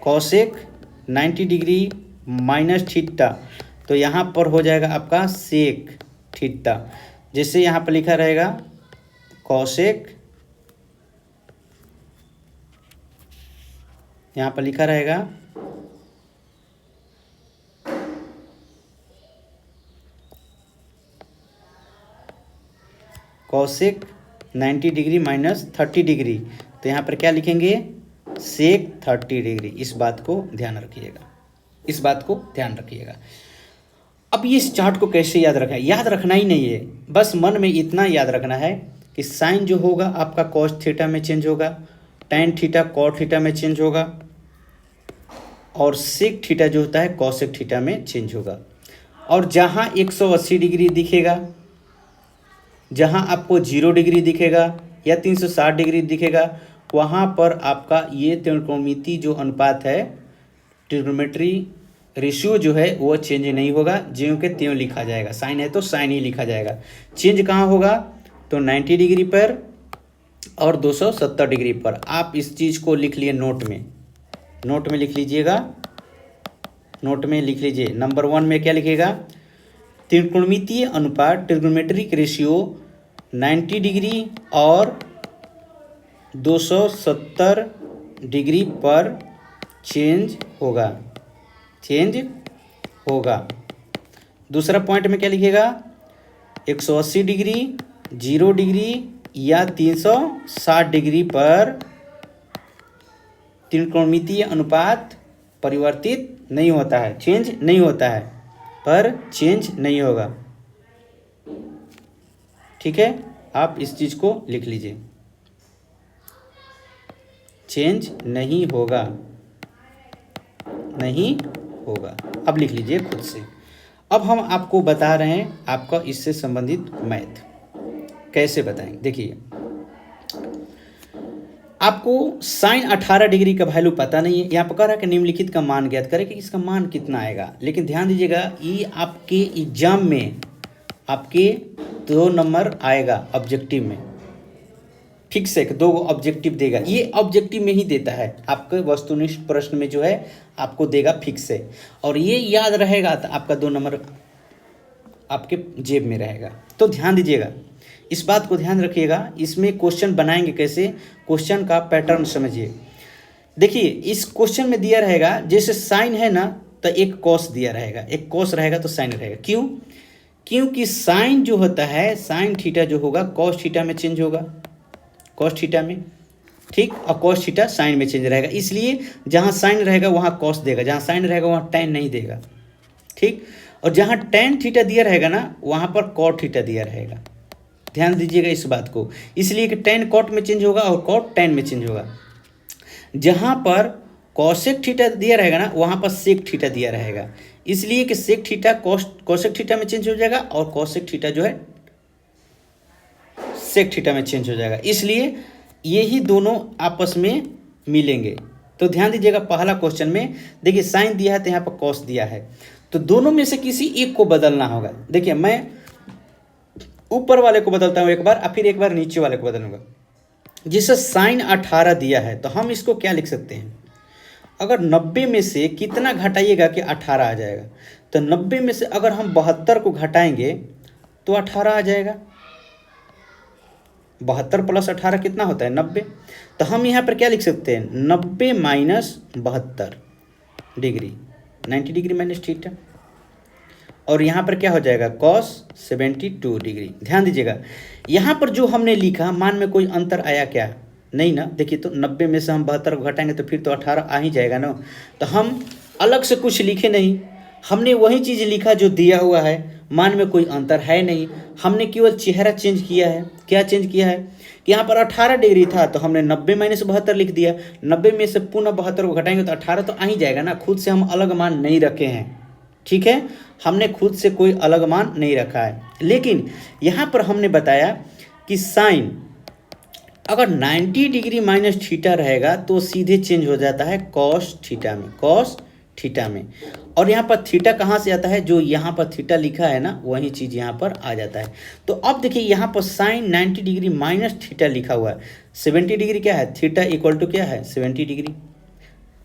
कॉसेक 90 डिग्री माइनस थीटा, तो यहाँ पर हो जाएगा आपका सेक थीटा। जैसे यहाँ पर लिखा रहेगा कॉसेक, यहाँ पर लिखा रहेगा कॉसेक 90 डिग्री माइनस 30 डिग्री, तो यहाँ पर क्या लिखेंगे? सेक 30 डिग्री। इस बात को ध्यान रखिएगा, इस बात को ध्यान रखिएगा। अब ये इस चार्ट को कैसे याद रखना है? याद रखना ही नहीं है, बस मन में इतना याद रखना है कि साइन जो होगा आपका कॉस थीटा में चेंज होगा, टैन थीटा कॉट थीटा में चेंज होगा, और सेक थीटा जो होता है कॉसेक थीटा में चेंज होगा। और जहाँ 180 डिग्री दिखेगा, जहाँ आपको 0 डिग्री दिखेगा या 360 डिग्री दिखेगा, वहाँ पर आपका ये त्रिकोणमिति जो अनुपात है, ट्रिग्नोमेट्री रेशियो जो है वो चेंज नहीं होगा, ज्यों के त्यों लिखा जाएगा। साइन है तो साइन ही लिखा जाएगा। चेंज कहाँ होगा? तो 90 डिग्री पर और 270 डिग्री पर। आप इस चीज़ को लिख लिए नोट में लिख लीजिएगा, नोट में लिख लीजिए। नंबर 1 में क्या लिखेगा? त्रिकोणमितीय अनुपात ट्रिग्नोमेट्रिक रेशियो 90 डिग्री और 270 डिग्री पर चेंज होगा। दूसरा पॉइंट में क्या लिखेगा, 180 डिग्री, 0 डिग्री या 360 डिग्री पर त्रिकोणमितीय अनुपात परिवर्तित नहीं होता है, चेंज नहीं होता है, पर चेंज नहीं होगा। ठीक है, आप इस चीज को लिख लीजिए, चेंज नहीं होगा। अब लिख लीजिए खुद से। अब हम आपको बता रहे हैं आपका इससे संबंधित मैथ कैसे बताएंगे। देखिए, आपको साइन 18 डिग्री का वैल्यू पता नहीं है, यहाँ पर कह रहा है कि निम्नलिखित का मान ज्ञात करें कि इसका मान कितना आएगा। लेकिन ध्यान दीजिएगा, ये आपके एग्जाम में आपके 2 नंबर आएगा ऑब्जेक्टिव में, फिक्स है कि 2 ऑब्जेक्टिव देगा। ये ऑब्जेक्टिव में ही देता है, आपके वस्तुनिष्ठ प्रश्न में जो है आपको देगा फिक्स है, और ये याद रहेगा तो आपका 2 नंबर आपके जेब में रहेगा। तो ध्यान दीजिएगा, इस बात को ध्यान रखिएगा। इसमें क्वेश्चन बनाएंगे कैसे, क्वेश्चन का पैटर्न समझिए। देखिए, इस क्वेश्चन में दिया रहेगा जैसे साइन है ना, तो एक कॉस दिया रहेगा, एक कॉस रहेगा तो साइन रहेगा। क्यों? क्योंकि साइन जो होता है, साइन थीटा जो होगा कॉस थीटा में चेंज होगा, कॉस थीटा में, ठीक, और कॉस थीटा साइन में चेंज रहेगा। इसलिए जहाँ साइन रहेगा वहाँ कॉस देगा, जहाँ साइन रहेगा वहाँ टैन नहीं देगा, ठीक। और जहाँ टैन थीटा दिया रहेगा ना, वहाँ पर कॉट थीटा दिया रहेगा। ध्यान दीजिएगा इस बात को, इसलिए कि टैन कॉट में चेंज होगा और कॉट टैन में चेंज होगा। जहाँ पर कॉसेक थीटा दिया रहेगा ना, वहाँ पर सेक थीटा दिया रहेगा, इसलिए कि सेक थीटा कॉसेक थीटा में चेंज हो जाएगा और कॉसेक थीटा जो है सेक थीटा में चेंज हो जाएगा। इसलिए यही दोनों आपस में मिलेंगे। तो ध्यान दीजिएगा, पहला क्वेश्चन में देखिए साइन दिया है तो यहाँ पर कॉस दिया है, तो दोनों में से किसी एक को बदलना होगा। देखिए, मैं ऊपर वाले को बदलता हूँ एक बार और फिर एक बार नीचे वाले को बदलूंगा। जैसे साइन 18 दिया है तो हम इसको क्या लिख सकते हैं, अगर 90 में से कितना घटाइएगा कि 18 आ जाएगा, तो 90 में से अगर हम 72 को घटाएंगे तो 18 आ जाएगा। 72 प्लस 18 कितना होता है, 90। तो हम यहाँ पर क्या लिख सकते हैं, 90 minus 72 degree, 90 degree minus theta, और यहाँ पर क्या हो जाएगा, कॉस 72 डिग्री। ध्यान दीजिएगा, यहाँ पर जो हमने लिखा मान में कोई अंतर आया क्या, नहीं ना। देखिए, तो 90 में से हम 72 को घटाएंगे तो फिर तो 18 आ ही जाएगा ना। तो हम अलग से कुछ लिखे नहीं, हमने वही चीज़ लिखा जो दिया हुआ है, मान में कोई अंतर है नहीं। हमने केवल चेहरा चेंज किया है। क्या चेंज किया है कि यहाँ पर 18 डिग्री था तो हमने 90 माइनस 72 लिख दिया। 90 में से पुनः 72 को घटाएंगे तो 18 तो आ ही जाएगा ना। खुद से हम अलग मान नहीं रखे हैं, ठीक है, हमने खुद से कोई अलग मान नहीं रखा है। लेकिन यहाँ पर हमने बताया कि साइन अगर 90 डिग्री माइनस थीटा रहेगा तो सीधे चेंज हो जाता है कॉस थीटा में, कॉस थीटा में। और यहाँ पर थीटा कहाँ से आता है, जो यहाँ पर थीटा लिखा है ना, वही चीज़ यहाँ पर आ जाता है। तो अब देखिए, यहाँ पर साइन 90 डिग्री माइनस थीटा लिखा हुआ है, 70 डिग्री क्या है, थीटा इक्वल टू क्या है, 70 डिग्री।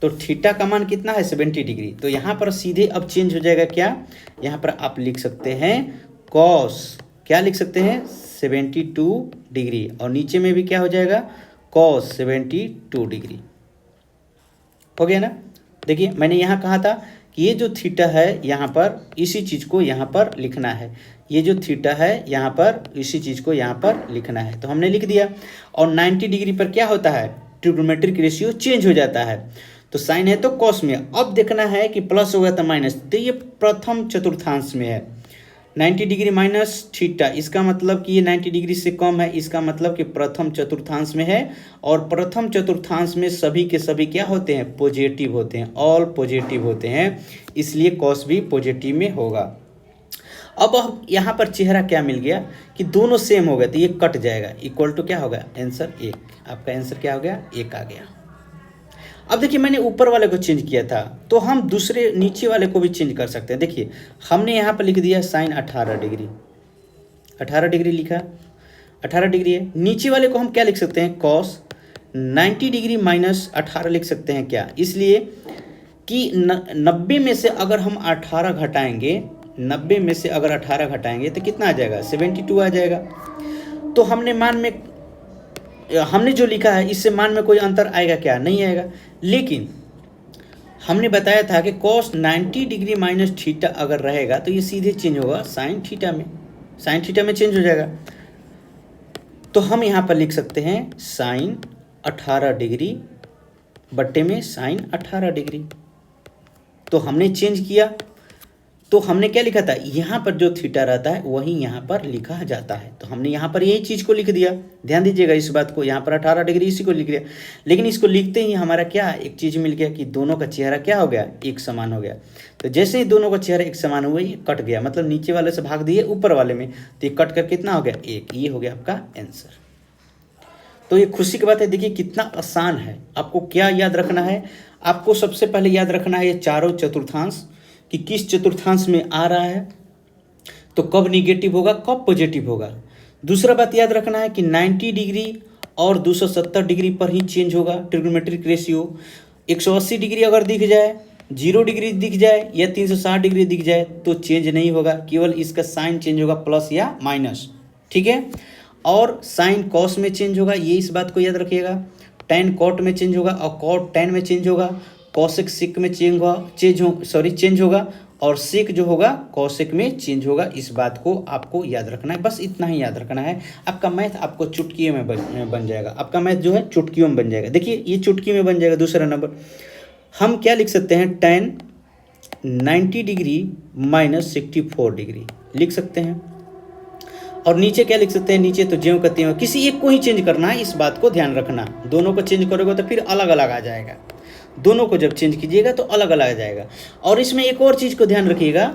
तो थीटा का मान कितना है, 70 डिग्री। तो यहाँ पर सीधे अब चेंज हो जाएगा क्या, यहाँ पर आप लिख सकते हैं कॉस, क्या लिख सकते हैं, 72 डिग्री, और नीचे में भी क्या हो जाएगा, कॉस 72 डिग्री। हो गया ना। देखिए, मैंने यहाँ कहा था कि ये जो थीटा है यहाँ पर इसी चीज़ को यहाँ पर लिखना है, ये जो थीटा है यहाँ पर इसी चीज़ को यहाँ पर लिखना है, तो हमने लिख दिया। और 90 डिग्री पर क्या होता है, ट्रिग्नोमेट्रिक रेशियो चेंज हो जाता है। तो साइन है तो कॉस में, अब देखना है कि प्लस होगा तो माइनस, तो ये प्रथम चतुर्थांश में है। 90 डिग्री माइनस थीटा, इसका मतलब कि ये 90 डिग्री से कम है, इसका मतलब कि प्रथम चतुर्थांश में है। और प्रथम चतुर्थांश में सभी के सभी क्या होते हैं, पॉजिटिव होते हैं, ऑल पॉजिटिव होते हैं, इसलिए कॉस भी पॉजिटिव में होगा। अब यहाँ पर चेहरा क्या मिल गया कि दोनों सेम हो गए, तो ये कट जाएगा, इक्वल टू क्या होगा, आंसर 1। आपका आंसर क्या हो गया, 1 आ गया। अब देखिए, मैंने ऊपर वाले को चेंज किया था, तो हम दूसरे नीचे वाले को भी चेंज कर सकते हैं। देखिए, हमने यहाँ पर लिख दिया साइन 18 डिग्री, 18 डिग्री लिखा, 18 डिग्री है। नीचे वाले को हम क्या लिख सकते हैं, कॉस 90 डिग्री माइनस 18 लिख सकते हैं। क्या, इसलिए कि 90 में से अगर हम 18 घटाएंगे, 90 में से अगर 18 घटाएंगे तो कितना आ जाएगा, 72 आ जाएगा। तो हमने मान में हमने जो लिखा है इससे मान में कोई अंतर आएगा क्या? नहीं आएगा। लेकिन हमने बताया था कि cos 90 डिग्री माइनस थीटा अगर रहेगा तो ये सीधे चेंज होगा साइन थीटा में, साइन थीटा में चेंज हो जाएगा। तो हम यहाँ पर लिख सकते हैं साइन 18 डिग्री बट्टे में साइन 18 डिग्री। तो हमने चेंज किया, तो हमने क्या लिखा था, यहाँ पर जो थीटा रहता है वही यहाँ पर लिखा जाता है। तो हमने यहाँ पर यही चीज़ को लिख दिया, ध्यान दीजिएगा इस बात को, यहाँ पर 18 डिग्री इसी को लिख दिया। लेकिन इसको लिखते ही हमारा क्या एक चीज़ मिल गया कि दोनों का चेहरा क्या हो गया, एक समान हो गया। तो जैसे ही दोनों का चेहरा एक समान हुआ ये कट गया, मतलब नीचे वाले से भाग दिए ऊपर वाले में, तो ये कट कर कितना हो गया, एक। ये हो गया आपका आंसर। तो ये खुशी की बात है, देखिए कितना आसान है। आपको क्या याद रखना है, आपको सबसे पहले याद रखना है ये चारों चतुर्थांश कि किस चतुर्थांश में आ रहा है, तो कब निगेटिव होगा कब पॉजिटिव होगा। दूसरा बात याद रखना है कि 90 डिग्री और 270 डिग्री पर ही चेंज होगा ट्रिग्नोमेट्रिक रेशियो। 180 डिग्री अगर दिख जाए, 0 डिग्री दिख जाए या 360 डिग्री दिख जाए तो चेंज नहीं होगा, केवल इसका साइन चेंज होगा प्लस या माइनस, ठीक है। और साइन कॉस में चेंज होगा, ये इस बात को याद रखिएगा। टेन कॉट में चेंज होगा और कॉट टेन में चेंज होगा। कॉसेक सिक में चेंज होगा और सिक जो होगा कॉसेक में चेंज होगा। इस बात को आपको याद रखना है, बस इतना ही याद रखना है। आपका मैथ आपको चुटकियों में बन जाएगा, आपका मैथ जो है चुटकियों में बन जाएगा। देखिए ये चुटकी में बन जाएगा। दूसरा नंबर हम क्या लिख सकते हैं, टेन 90 डिग्री माइनस 64 डिग्री लिख सकते हैं। और नीचे क्या लिख सकते हैं, नीचे तो ज्यों कहते हैं किसी एक को ही चेंज करना है, इस बात को ध्यान रखना। दोनों को चेंज करोगे तो फिर अलग अलग आ जाएगा, दोनों को जब चेंज कीजिएगा तो अलग अलग आ जाएगा। और इसमें एक और चीज़ को ध्यान रखिएगा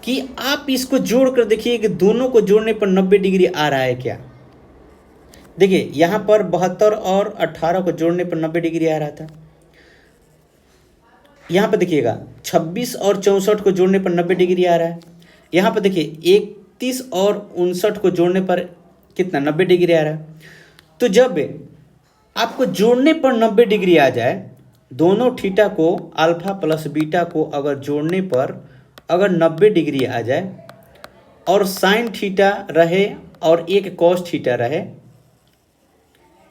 कि आप इसको जोड़ कर देखिए कि दोनों को जोड़ने पर 90 डिग्री आ रहा है क्या। देखिए यहाँ पर 72 और 18 को जोड़ने पर 90 डिग्री आ रहा था। यहाँ पर देखिएगा 26 और 64 को जोड़ने पर 90 डिग्री आ रहा है। यहाँ पर देखिए 31 और 59 को जोड़ने पर कितना 90 डिग्री आ रहा है। तो जब आपको जोड़ने पर 90 डिग्री आ जाए, दोनों थीटा को अल्फा प्लस बीटा को अगर जोड़ने पर अगर 90 डिग्री आ जाए और साइन थीटा रहे और एक कॉस थीटा रहे,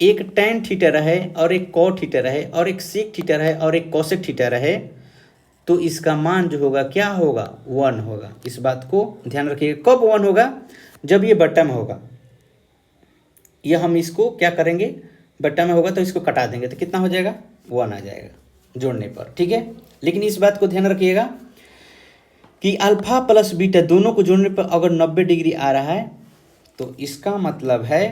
एक टेन थीटा रहे और एक कॉट थीटा रहे और एक सेक थीटा रहे और एक कॉसेक थीटा रहे, तो इसका मान जो होगा क्या होगा, 1 होगा। इस बात को ध्यान रखिएगा। कब 1 होगा, जब ये बट्टा में होगा। यह हम इसको क्या करेंगे, बट्टा में होगा तो इसको कटा देंगे तो कितना हो जाएगा, 1 आ जाएगा जोड़ने पर, ठीक है। लेकिन इस बात को ध्यान रखिएगा कि अल्फा प्लस बीटा दोनों को जोड़ने पर अगर 90 डिग्री आ रहा है तो इसका मतलब है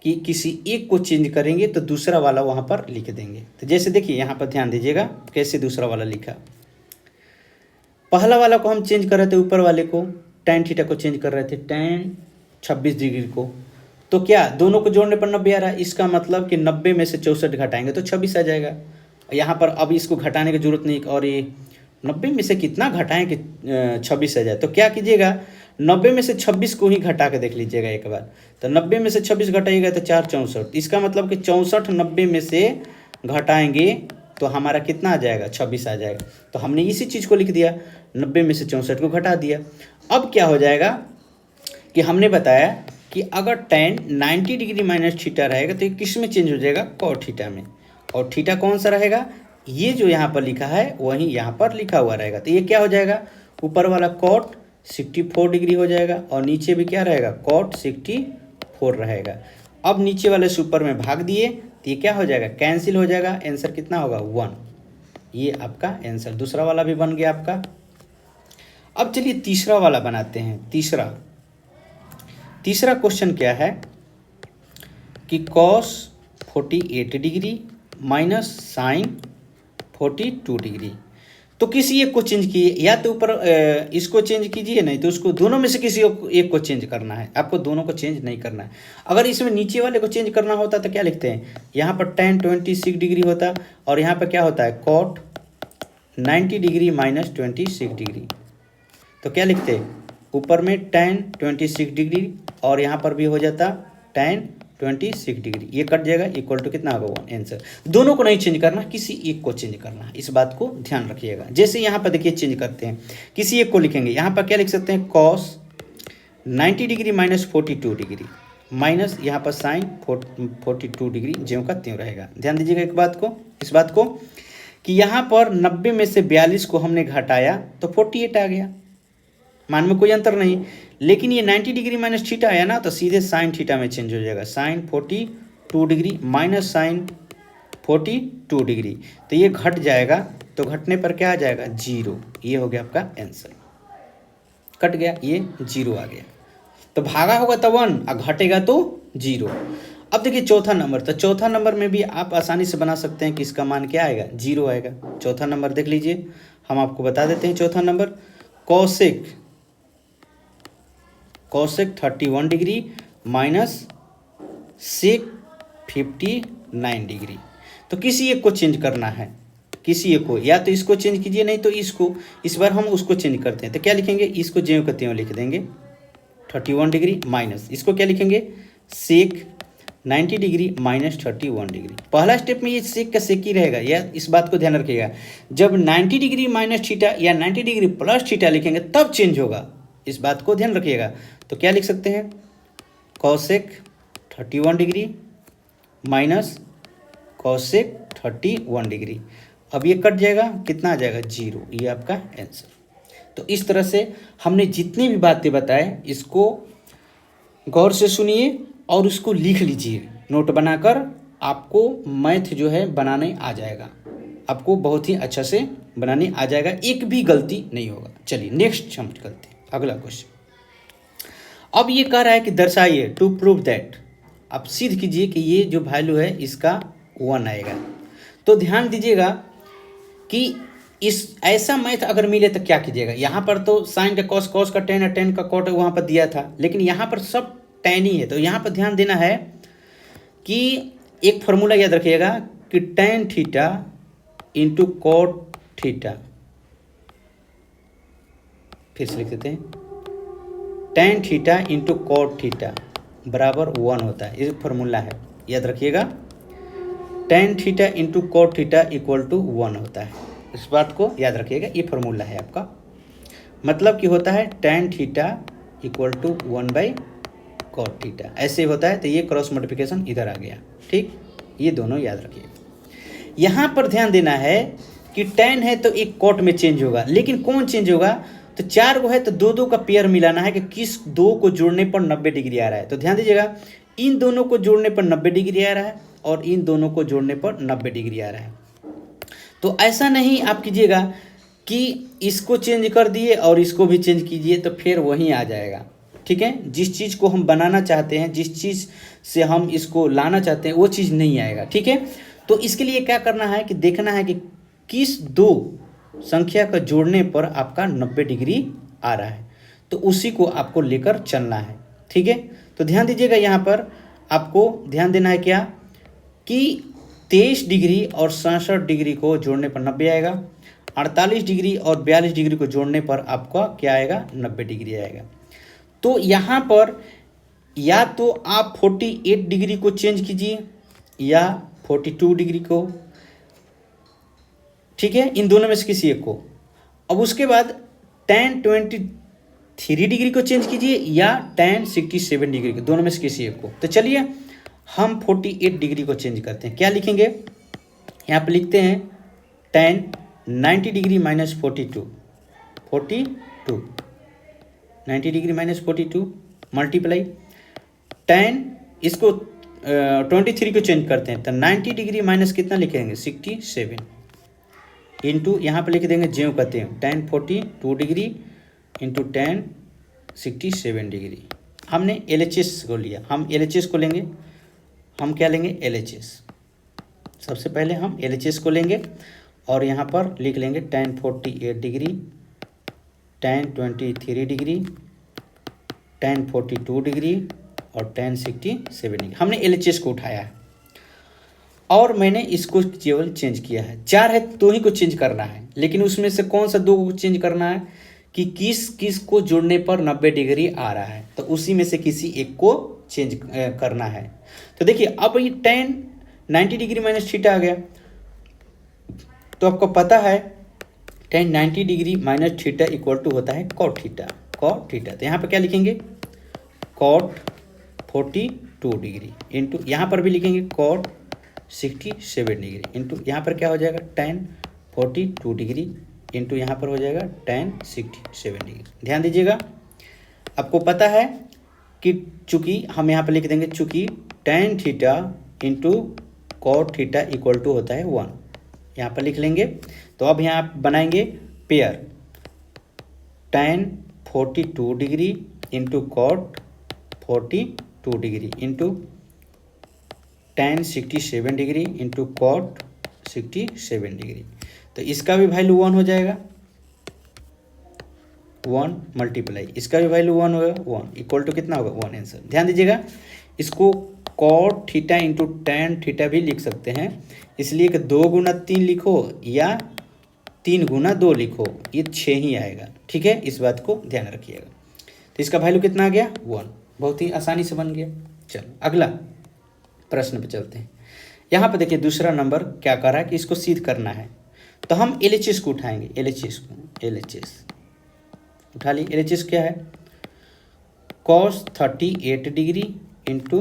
कि किसी एक को चेंज करेंगे तो दूसरा वाला वहाँ पर लिख देंगे। तो जैसे देखिए यहाँ पर ध्यान दीजिएगा कैसे दूसरा वाला लिखा। पहला वाला को हम चेंज कर रहे थे, ऊपर वाले को टेन थीटा को चेंज कर रहे थे टेन 26 डिग्री को, तो क्या दोनों को जोड़ने पर 90 आ रहा है। इसका मतलब कि 90 में से 64 घटाएंगे तो 26 आ जाएगा। यहाँ पर अब इसको घटाने की जरूरत नहीं, और ये 90 में से कितना घटाएं कि 26 आ जाए। तो क्या कीजिएगा, 90 में से 26 को ही घटा के देख लीजिएगा एक बार। तो 90 में से 26 घटाइएगा तो 4 64, इसका मतलब कि 64 90 में से घटाएंगे तो हमारा कितना आ जाएगा, 26 आ जाएगा। तो हमने इसी चीज़ को लिख दिया, 90 में से 64 को घटा दिया। अब क्या हो जाएगा कि हमने बताया कि अगर टेन 90 डिग्री माइनस थीटा रहेगा तो ये किस में चेंज हो जाएगा, कॉट थीटा में। और थीटा कौन सा रहेगा, ये जो यहाँ पर लिखा है वही यहाँ पर लिखा हुआ रहेगा। तो ये क्या हो जाएगा, ऊपर वाला कॉट 64 डिग्री हो जाएगा और नीचे भी क्या रहेगा, कॉट 64 रहेगा। अब नीचे वाले से ऊपर में भाग दिए तो ये क्या हो जाएगा, कैंसिल हो जाएगा। आंसर कितना होगा, 1। ये आपका आंसर, दूसरा वाला भी बन गया आपका। अब चलिए तीसरा वाला बनाते हैं। तीसरा क्वेश्चन क्या है कि cos 48 degree minus sine 42 degree. तो किसी एक को चेंज कीजिए, या तो ऊपर इसको चेंज कीजिए, नहीं तो उसको, दोनों में से किसी एक को चेंज करना है। आपको दोनों को चेंज नहीं करना है। अगर इसमें नीचे वाले को चेंज करना होता तो क्या लिखते हैं, यहाँ पर टेन 26 डिग्री होता और यहाँ पर क्या होता है, कॉट 90 डिग्री माइनस 26 डिग्री। तो क्या लिखते हैं, ऊपर में टेन 26 डिग्री और यहाँ पर भी हो जाता टेन 26 डिग्री, ये कट जाएगा, इक्वल टू कितना होगा, 1 आंसर। दोनों को नहीं चेंज करना, किसी एक को चेंज करना है, इस बात को ध्यान रखिएगा। जैसे यहाँ पर देखिए चेंज करते हैं, किसी एक को लिखेंगे। यहाँ पर क्या लिख सकते हैं, cos 90 degree minus 42 degree. Minus यहाँ पर साइन 42 डिग्री ज्यों का त्यों रहेगा। ध्यान दीजिएगा इस बात को कि यहाँ पर 90 में से 42 को हमने घटाया तो 48 आ गया, मान में कोई अंतर नहीं। लेकिन ये 90 डिग्री माइनस थीटा आया ना, तो सीधे साइन थीटा में चेंज हो जाएगा, sine 42 degree minus sine 42 degree, तो ये घट जाएगा, तो घटने पर क्या आ जाएगा 0। ये हो गया आपका आंसर, कट गया, ये 0 आ गया। तो भागा होगा तो 1 और घटेगा तो 0। अब देखिए चौथा नंबर, तो चौथा नंबर में भी आप आसानी से बना सकते हैं कि इसका मान क्या आएगा 0 आएगा। चौथा नंबर देख लीजिए, हम आपको बता देते हैं चौथा नंबर, cosec 31 degree minus sec 59 degree. तो किसी एक को चेंज करना है, किसी एक को, या तो इसको चेंज कीजिए नहीं तो इसको, इस बार हम उसको चेंज करते हैं। तो क्या लिखेंगे, इसको ज्यों का त्यों लिख देंगे 31 डिग्री माइनस, इसको क्या लिखेंगे सेक 90 डिग्री माइनस 31 डिग्री। पहला स्टेप में ये सेक का सेक ही रहेगा, या इस बात को ध्यान रखिएगा, जब 90 डिग्री माइनस थीटा या 90 डिग्री प्लस थीटा लिखेंगे तब चेंज होगा, इस बात को ध्यान रखिएगा। तो क्या लिख सकते हैं, cosec 31 degree minus cosec 31 degree. अब ये कट जाएगा, कितना आ जाएगा 0, ये आपका आंसर। तो इस तरह से हमने जितनी भी बातें बताए इसको गौर से सुनिए और उसको लिख लीजिए नोट बनाकर, आपको मैथ जो है बनाने आ जाएगा, आपको बहुत ही अच्छा से बनाने आ जाएगा, एक भी गलती नहीं होगा। चलिए नेक्स्ट हम करते हैं अगला क्वेश्चन। अब ये कह रहा है कि दर्शाइए टू प्रूव दैट, आप सिद्ध कीजिए कि ये जो वैल्यू है इसका 1 आएगा। तो ध्यान दीजिएगा कि इस ऐसा मैथ अगर मिले तो क्या कीजिएगा, यहाँ पर तो साइन का कॉस, कॉस का टेन और टेन का कॉट वहाँ पर दिया था, लेकिन यहाँ पर सब टेन ही है। तो यहाँ पर ध्यान देना है कि एक फॉर्मूला याद रखिएगा कि tan theta into cot theta, फिर से लिख देते हैं, tan theta into cot theta बराबर 1 होता है, ये फॉर्मूला है, याद रखिएगा, tan theta into cot theta equal to 1 होता है, इस बात को याद रखिएगा, ये फॉर्मूला है आपका। मतलब कि होता है tan theta equal to 1 by cot theta, ऐसे होता है। तो ये क्रॉस मल्टीप्लिकेशन इधर आ गया, ठीक, ये दोनों याद रखिएगा। यहाँ पर ध्यान देना है कि टेन है तो एक कॉट में चेंज होगा, लेकिन कौन चेंज होगा, तो 4 को है तो 2 का पेयर मिलाना है कि किस 2 को जोड़ने पर 90 डिग्री आ रहा है। तो ध्यान दीजिएगा, इन दोनों को जोड़ने पर 90 डिग्री आ रहा है और इन दोनों को जोड़ने पर 90 डिग्री आ रहा है। तो ऐसा नहीं आप कीजिएगा कि इसको चेंज कर दिए और इसको भी चेंज कीजिए तो फिर वहीं आ जाएगा, ठीक है। जिस चीज़ को हम बनाना चाहते हैं, जिस चीज़ से हम इसको लाना चाहते हैं वो चीज़ नहीं आएगा, ठीक है। तो इसके लिए क्या करना है कि देखना है कि किस 2 संख्या का जोड़ने पर आपका 90 डिग्री आ रहा है, तो उसी को आपको लेकर चलना है, ठीक है। तो ध्यान दीजिएगा, यहाँ पर आपको ध्यान देना है क्या कि 23 डिग्री और 67 डिग्री को जोड़ने पर 90 आएगा, 48 डिग्री और 42 डिग्री को जोड़ने पर आपका क्या आएगा 90 डिग्री आएगा। तो यहाँ पर या तो आप 48 डिग्री को चेंज कीजिए या 42 डिग्री को, ठीक है, इन दोनों में से किसी एक को। अब उसके बाद tan 23 डिग्री को चेंज कीजिए या tan 67 डिग्री को, दोनों में से किसी एक को। तो चलिए हम 48 डिग्री को चेंज करते हैं, क्या लिखेंगे, यहाँ पे लिखते हैं tan 90 degree minus 42 90 degree minus 42 multiply tan, इसको 23 को चेंज करते हैं तो 90 डिग्री माइनस कितना लिखेंगे 67 इंटू यहाँ पे लिख देंगे ज्यों कहते हैं tan 42 degree into tan 67 degree. हमने LHS को लिया, हम LHS को लेंगे, हम क्या लेंगे LHS, सबसे पहले हम LHS को लेंगे और यहाँ पर लिख लेंगे tan 48 degree, tan 23 degree, tan 42 degree और tan 67 डिग्री। हमने LHS को उठाया है और मैंने इसको केवल चेंज किया है। 4 है तो ही को चेंज करना है, लेकिन उसमें से कौन सा 2 को चेंज करना है कि किस किस को जोड़ने पर 90 डिग्री आ रहा है, तो उसी में से किसी एक को चेंज करना है। तो देखिए अब ये tan 90 डिग्री माइनस थीटा आ गया, तो आपको पता है tan 90 degree minus theta equal to होता है cot थीटा। तो यहाँ पर क्या लिखेंगे cot 42 डिग्री इंटू यहाँ पर भी लिखेंगे कॉट 67 डिग्री इंटू यहाँ पर क्या हो जाएगा tan 42 डिग्री इंटू यहाँ पर हो जाएगा tan 67 डिग्री। ध्यान दीजिएगा, आपको पता है कि चूंकि हम यहाँ पर लिख देंगे चूंकि tan theta into cot theta equal to होता है 1, यहाँ पर लिख लेंगे। तो अब यहाँ आप बनाएंगे pair tan 42 degree into cot 42 degree into tan 67 degree into cot 67 degree. तो इसका भी वैल्यू 1 हो जाएगा, 1 मल्टीप्लाई इसका भी वैल्यू 1 होगा, 1 इक्वल टू कितना होगा 1 आंसर। ध्यान दीजिएगा, इसको cot theta into tan theta भी लिख सकते हैं, इसलिए कि 2 गुना 3 लिखो या 3 गुना 2 लिखो, ये 6 ही आएगा। ठीक है, इस बात को ध्यान रखिएगा। तो इसका वैल्यू कितना आ गया 1, बहुत ही आसानी से बन गया। चलो अगला प्रश्न पे चलते हैं। यहाँ पर देखिए दूसरा नंबर क्या कर रहा है कि इसको सिद्ध करना है, तो हम LHS को उठाएंगे। LHS उठा ली। LHS क्या है, cos 38 degree into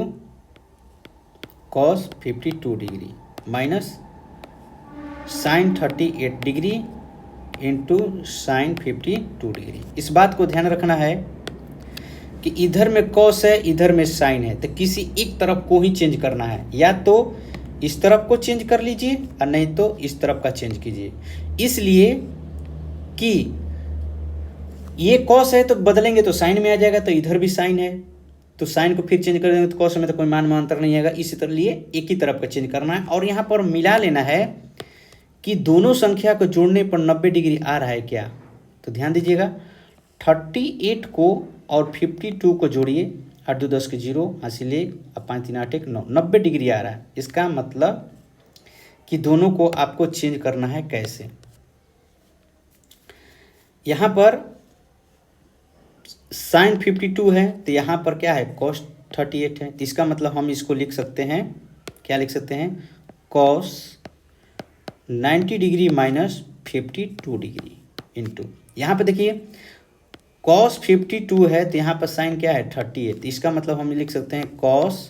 cos 52 degree minus sine 38 degree into sine 52 degree. इस बात को ध्यान रखना है कि इधर में cos है, इधर में साइन है, तो किसी एक तरफ को ही चेंज करना है, या तो इस तरफ को चेंज कर लीजिए और नहीं तो इस तरफ का चेंज कीजिए। इसलिए कि ये cos है तो बदलेंगे तो साइन में आ जाएगा, तो इधर भी साइन है तो साइन को फिर चेंज कर देंगे तो cos में तो कोई मान अंतर नहीं आएगा। इसी तरह लिए एक ही तरफ का चेंज करना है और यहाँ पर मिला लेना है कि दोनों संख्या को जोड़ने पर 90 डिग्री आ रहा है क्या। तो ध्यान दीजिएगा, 38 को और 52 को जोड़िए, 8 2 10 के 0 हासिले, अब 5 3 8 1 9, 90 डिग्री आ रहा है। इसका मतलब कि दोनों को आपको चेंज करना है कैसे। यहाँ पर साइन 52 है तो यहाँ पर क्या है cos 38 है, इसका मतलब हम इसको लिख सकते हैं, क्या लिख सकते हैं, cos 90 degree minus 52 degree into यहाँ पर देखिए cos 52 है तो यहाँ पर साइन क्या है 38, इसका मतलब हम लिख सकते हैं cos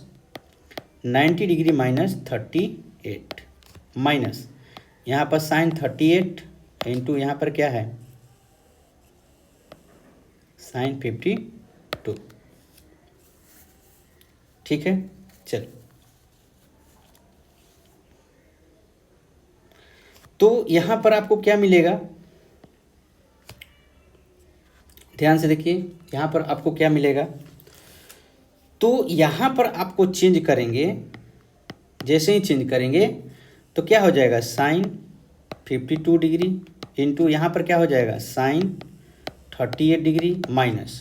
90 डिग्री माइनस 38 माइनस यहाँ पर साइन 38 इंटू यहाँ पर क्या है साइन 52। ठीक है, चलो तो यहाँ पर आपको क्या मिलेगा, ध्यान से देखिए यहाँ पर आपको क्या मिलेगा। तो यहाँ पर आपको चेंज करेंगे, जैसे ही चेंज करेंगे तो क्या हो जाएगा साइन 52 डिग्री इंटू यहाँ पर क्या हो जाएगा साइन 38 डिग्री माइनस,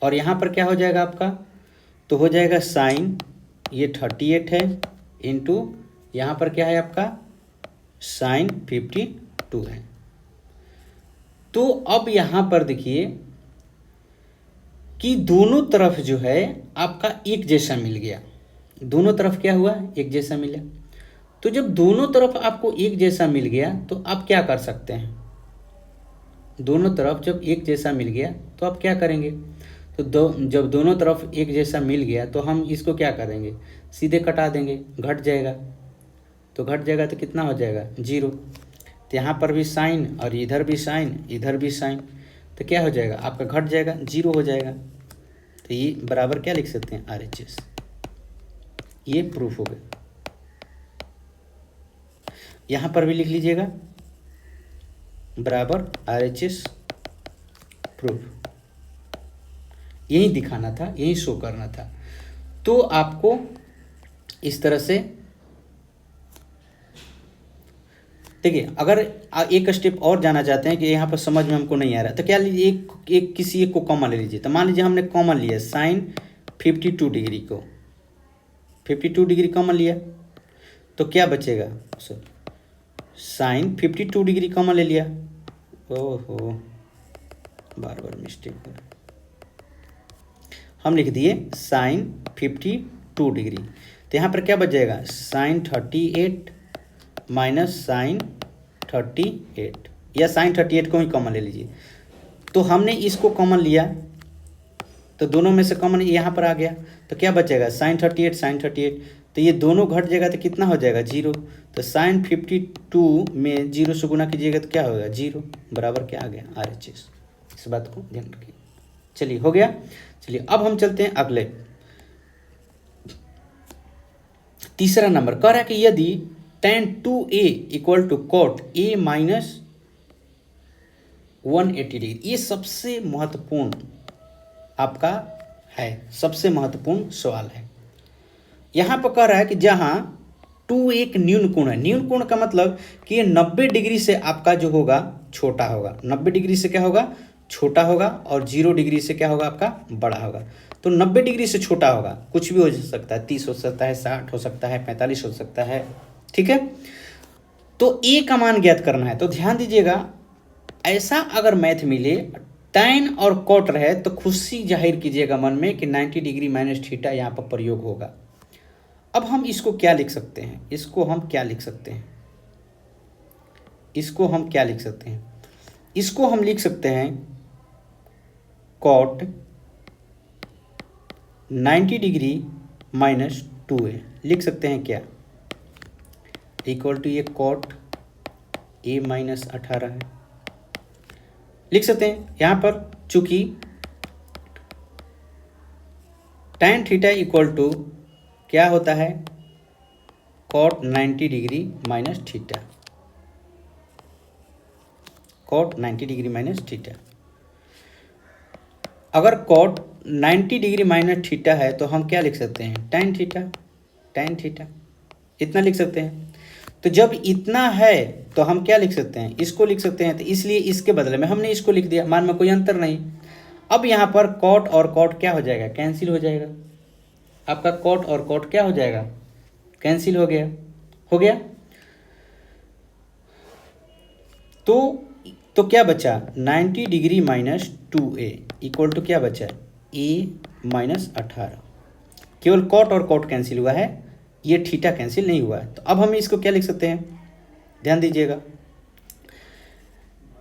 और यहाँ पर क्या हो जाएगा आपका, तो हो जाएगा साइन ये 38 है इंटू यहाँ पर क्या है आपका साइन 52 है। तो अब यहाँ पर देखिए कि दोनों तरफ जो है आपका एक जैसा मिल गया, दोनों तरफ क्या हुआ एक जैसा मिला। तो जब दोनों तरफ आपको एक जैसा मिल गया तो आप क्या कर सकते हैं, दोनों तरफ जब एक जैसा मिल गया तो आप क्या करेंगे, तो जब दोनों तरफ एक जैसा मिल गया तो हम इसको क्या करेंगे सीधे कटा देंगे, घट जाएगा, तो घट जाएगा तो कितना हो जाएगा 0। तो यहाँ पर भी साइन और इधर भी साइन इधर भी साइन, तो क्या हो जाएगा आपका घट जाएगा 0 हो जाएगा। तो ये बराबर क्या लिख सकते हैं RHS, ये प्रूफ हो गया। यहाँ पर भी लिख लीजिएगा बराबर RHS प्रूफ, यही दिखाना था, यही शो करना था। तो आपको इस तरह से देखिए, अगर एक स्टेप और जाना चाहते हैं कि यहाँ पर समझ में हमको नहीं आ रहा तो क्या लीजिए एक किसी एक को कॉमन ले लीजिए। तो मान लीजिए हमने कॉमन लिया साइन 52 डिग्री को, 52 डिग्री कॉमन लिया तो क्या बचेगा, साइन 52 डिग्री कॉमन ले लिया, ओहो बार बार मिस्टेक हो रहा, हम लिख दिए साइन 52 डिग्री। तो यहाँ पर क्या बच जाएगा साइन 38 माइनस साइन 38, या साइन 38 को ही कॉमन ले लीजिए। तो हमने इसको कॉमन लिया तो दोनों में से कॉमन यहाँ पर आ गया, तो क्या बचेगा sin 38 तो ये दोनों घट जाएगा तो कितना हो जाएगा 0। तो sin 52 में 0 से गुना कीजिएगा तो क्या होगा 0 बराबर क्या आ गया RHS। इस बात को ध्यान रखिए। चलिए हो गया। चलिए अब हम चलते हैं अगले तीसरा नंबर। कह रहा है कि यदि tan 2a equal to cot a minus 180 degree, ये सबसे महत्वपूर्ण आपका है, सबसे महत्वपूर्ण सवाल है। यहाँ पर कह रहा है कि जहाँ 2 एक न्यून कोण है, न्यून कोण का मतलब कि ये 90 डिग्री से आपका जो होगा छोटा होगा, 90 डिग्री से क्या होगा छोटा होगा, और 0 डिग्री से क्या होगा आपका बड़ा होगा। तो 90 डिग्री से छोटा होगा, कुछ भी हो सकता है, 30 हो सकता है, 60 हो सकता है, 45 हो सकता है, ठीक है। तो ए का मान ज्ञात करना है। तो ध्यान दीजिएगा, ऐसा अगर मैथ मिले tan और cot रहे तो खुशी जाहिर कीजिएगा मन में कि 90 डिग्री माइनस थीटा यहाँ पर प्रयोग होगा। अब हम इसको क्या लिख सकते हैं, इसको हम क्या लिख सकते हैं, इसको हम क्या लिख सकते हैं, इसको हम लिख सकते हैं cot 90 डिग्री माइनस 2a लिख सकते हैं क्या, इक्वल टू ये cot a माइनस 18 है, लिख सकते हैं। यहाँ पर चूंकि tan थीटा इक्वल टू क्या होता है cot 90 degree minus theta, cot 90 degree minus theta. अगर cot 90 डिग्री माइनस थीटा है तो हम क्या लिख सकते हैं tan थीटा, tan थीटा इतना लिख सकते हैं। तो जब इतना है तो हम क्या लिख सकते हैं, इसको लिख सकते हैं। तो इसलिए इसके बदले में हमने इसको लिख दिया, मान में कोई अंतर नहीं। अब यहाँ पर cot और cot क्या हो जाएगा कैंसिल हो जाएगा, आपका cot और cot क्या हो जाएगा कैंसिल हो गया, हो गया। तो क्या बचा 90 degree minus 2a equal to क्या बचा a माइनस 18। केवल cot और cot कैंसिल हुआ है, ये थीटा कैंसिल नहीं हुआ है। तो अब हम इसको क्या लिख सकते हैं, ध्यान दीजिएगा,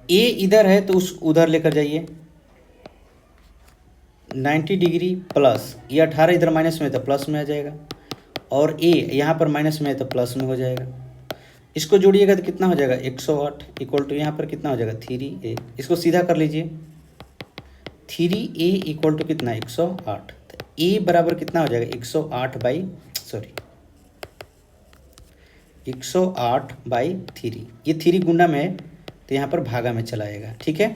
a इधर है तो उस उधर लेकर जाइए, 90 डिग्री प्लस ये 18 इधर माइनस में तो प्लस में आ जाएगा, और a यहाँ पर माइनस में है तो प्लस में हो जाएगा। इसको जोड़िएगा तो कितना हो जाएगा 108 इक्वल टू यहाँ पर कितना हो जाएगा 3a। इसको सीधा कर लीजिए, 3a इक्वल टू कितना 108। तो a बराबर कितना हो जाएगा 108/3। ये 3 गुना में है तो यहाँ पर भागा में चला आएगा, ठीक है।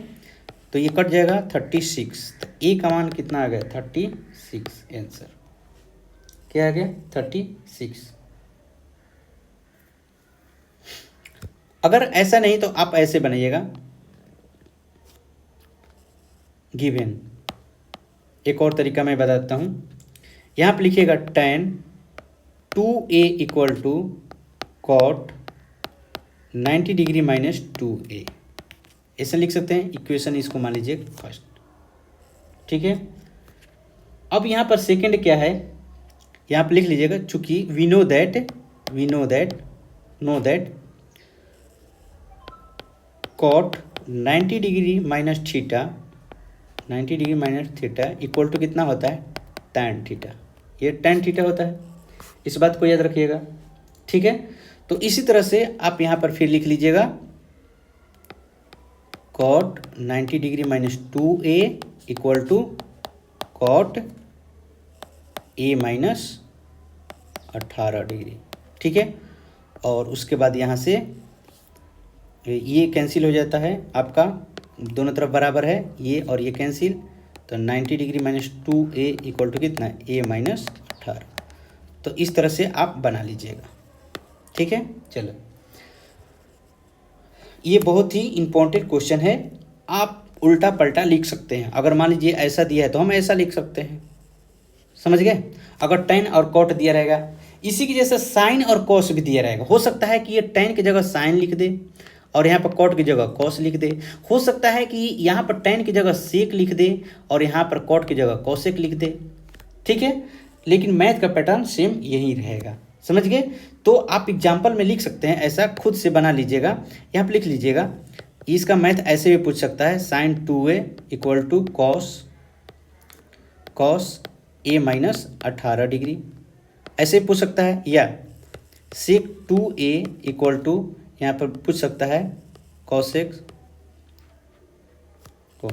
तो ये कट जाएगा 36। तो a का मान कितना आ गया 36, आंसर क्या आ गया 36। अगर ऐसा नहीं तो आप ऐसे बनाइएगा, गिवन एक और तरीका मैं बताता हूँ। यहाँ पर लिखिएगा tan 2a equal to cot 90 degree minus 2a, ऐसे लिख सकते हैं। इक्वेशन इसको मान लीजिए फर्स्ट, ठीक है। अब यहाँ पर सेकंड क्या है, यहाँ पर लिख लीजिएगा, चूंकि we know that cot 90 degree minus theta, 90 degree minus theta equal to कितना होता है tan थीटा, ये tan थीटा होता है। इस बात को याद रखिएगा, ठीक है। तो इसी तरह से आप यहाँ पर फिर लिख लीजिएगा cot 90 degree minus 2a equal to cot a minus 18 degree, ठीक है। और उसके बाद यहाँ से ये कैंसिल हो जाता है, आपका दोनों तरफ बराबर है, ये और ये कैंसिल। तो 90 degree minus 2a equal to कितना a माइनस 18। तो इस तरह से आप बना लीजिएगा, ठीक है। चलो, ये बहुत ही इम्पोर्टेंट क्वेश्चन है, आप उल्टा पलटा लिख सकते हैं। अगर मान लीजिए ऐसा दिया है तो हम ऐसा लिख सकते हैं, समझ गए। अगर tan और cot दिया रहेगा, इसी की जैसे sin और cos भी दिया रहेगा, हो सकता है कि ये tan की जगह sin लिख दे और यहाँ पर cot की जगह cos लिख दे। हो सकता है कि यहाँ पर tan की जगह sec लिख दे और यहाँ पर cot की जगह cosec लिख दे, ठीक है। लेकिन मैथ का पैटर्न सेम यही रहेगा, समझ गए। तो आप एग्जाम्पल में लिख सकते हैं, ऐसा खुद से बना लीजिएगा। यहाँ पर लिख लीजिएगा, इसका मैथ ऐसे भी पूछ सकता है sin 2a equal to cos cos A minus 18 degree, ऐसे पूछ सकता है, या सेक 2a इक्वल टू यहाँ पर पूछ सकता है कॉसेक को,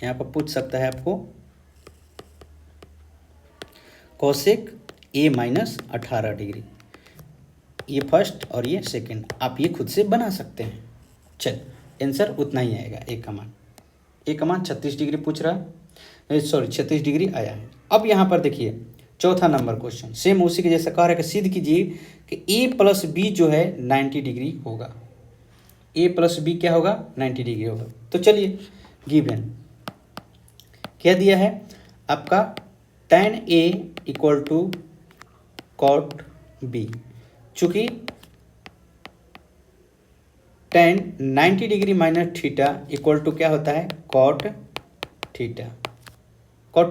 यहाँ पर पूछ सकता है आपको कॉसेक ए माइनस 18 डिग्री। ये फर्स्ट और ये सेकंड, आप ये खुद से बना सकते हैं। चल आंसर उतना ही आएगा। एक कमान 36 डिग्री पूछ रहा है, सॉरी 36 डिग्री आया है। अब यहाँ पर देखिए चौथा नंबर क्वेश्चन सेम उसी के जैसा कह रहा है कि सिद्ध कीजिए कि a प्लस बी जो है 90 डिग्री होगा। a प्लस बी क्या होगा? 90 डिग्री होगा। तो चलिए गिवन क्या दिया है आपका, tan a equal to cot b, चूँकि tan 90 degree minus theta equal to क्या होता है? cot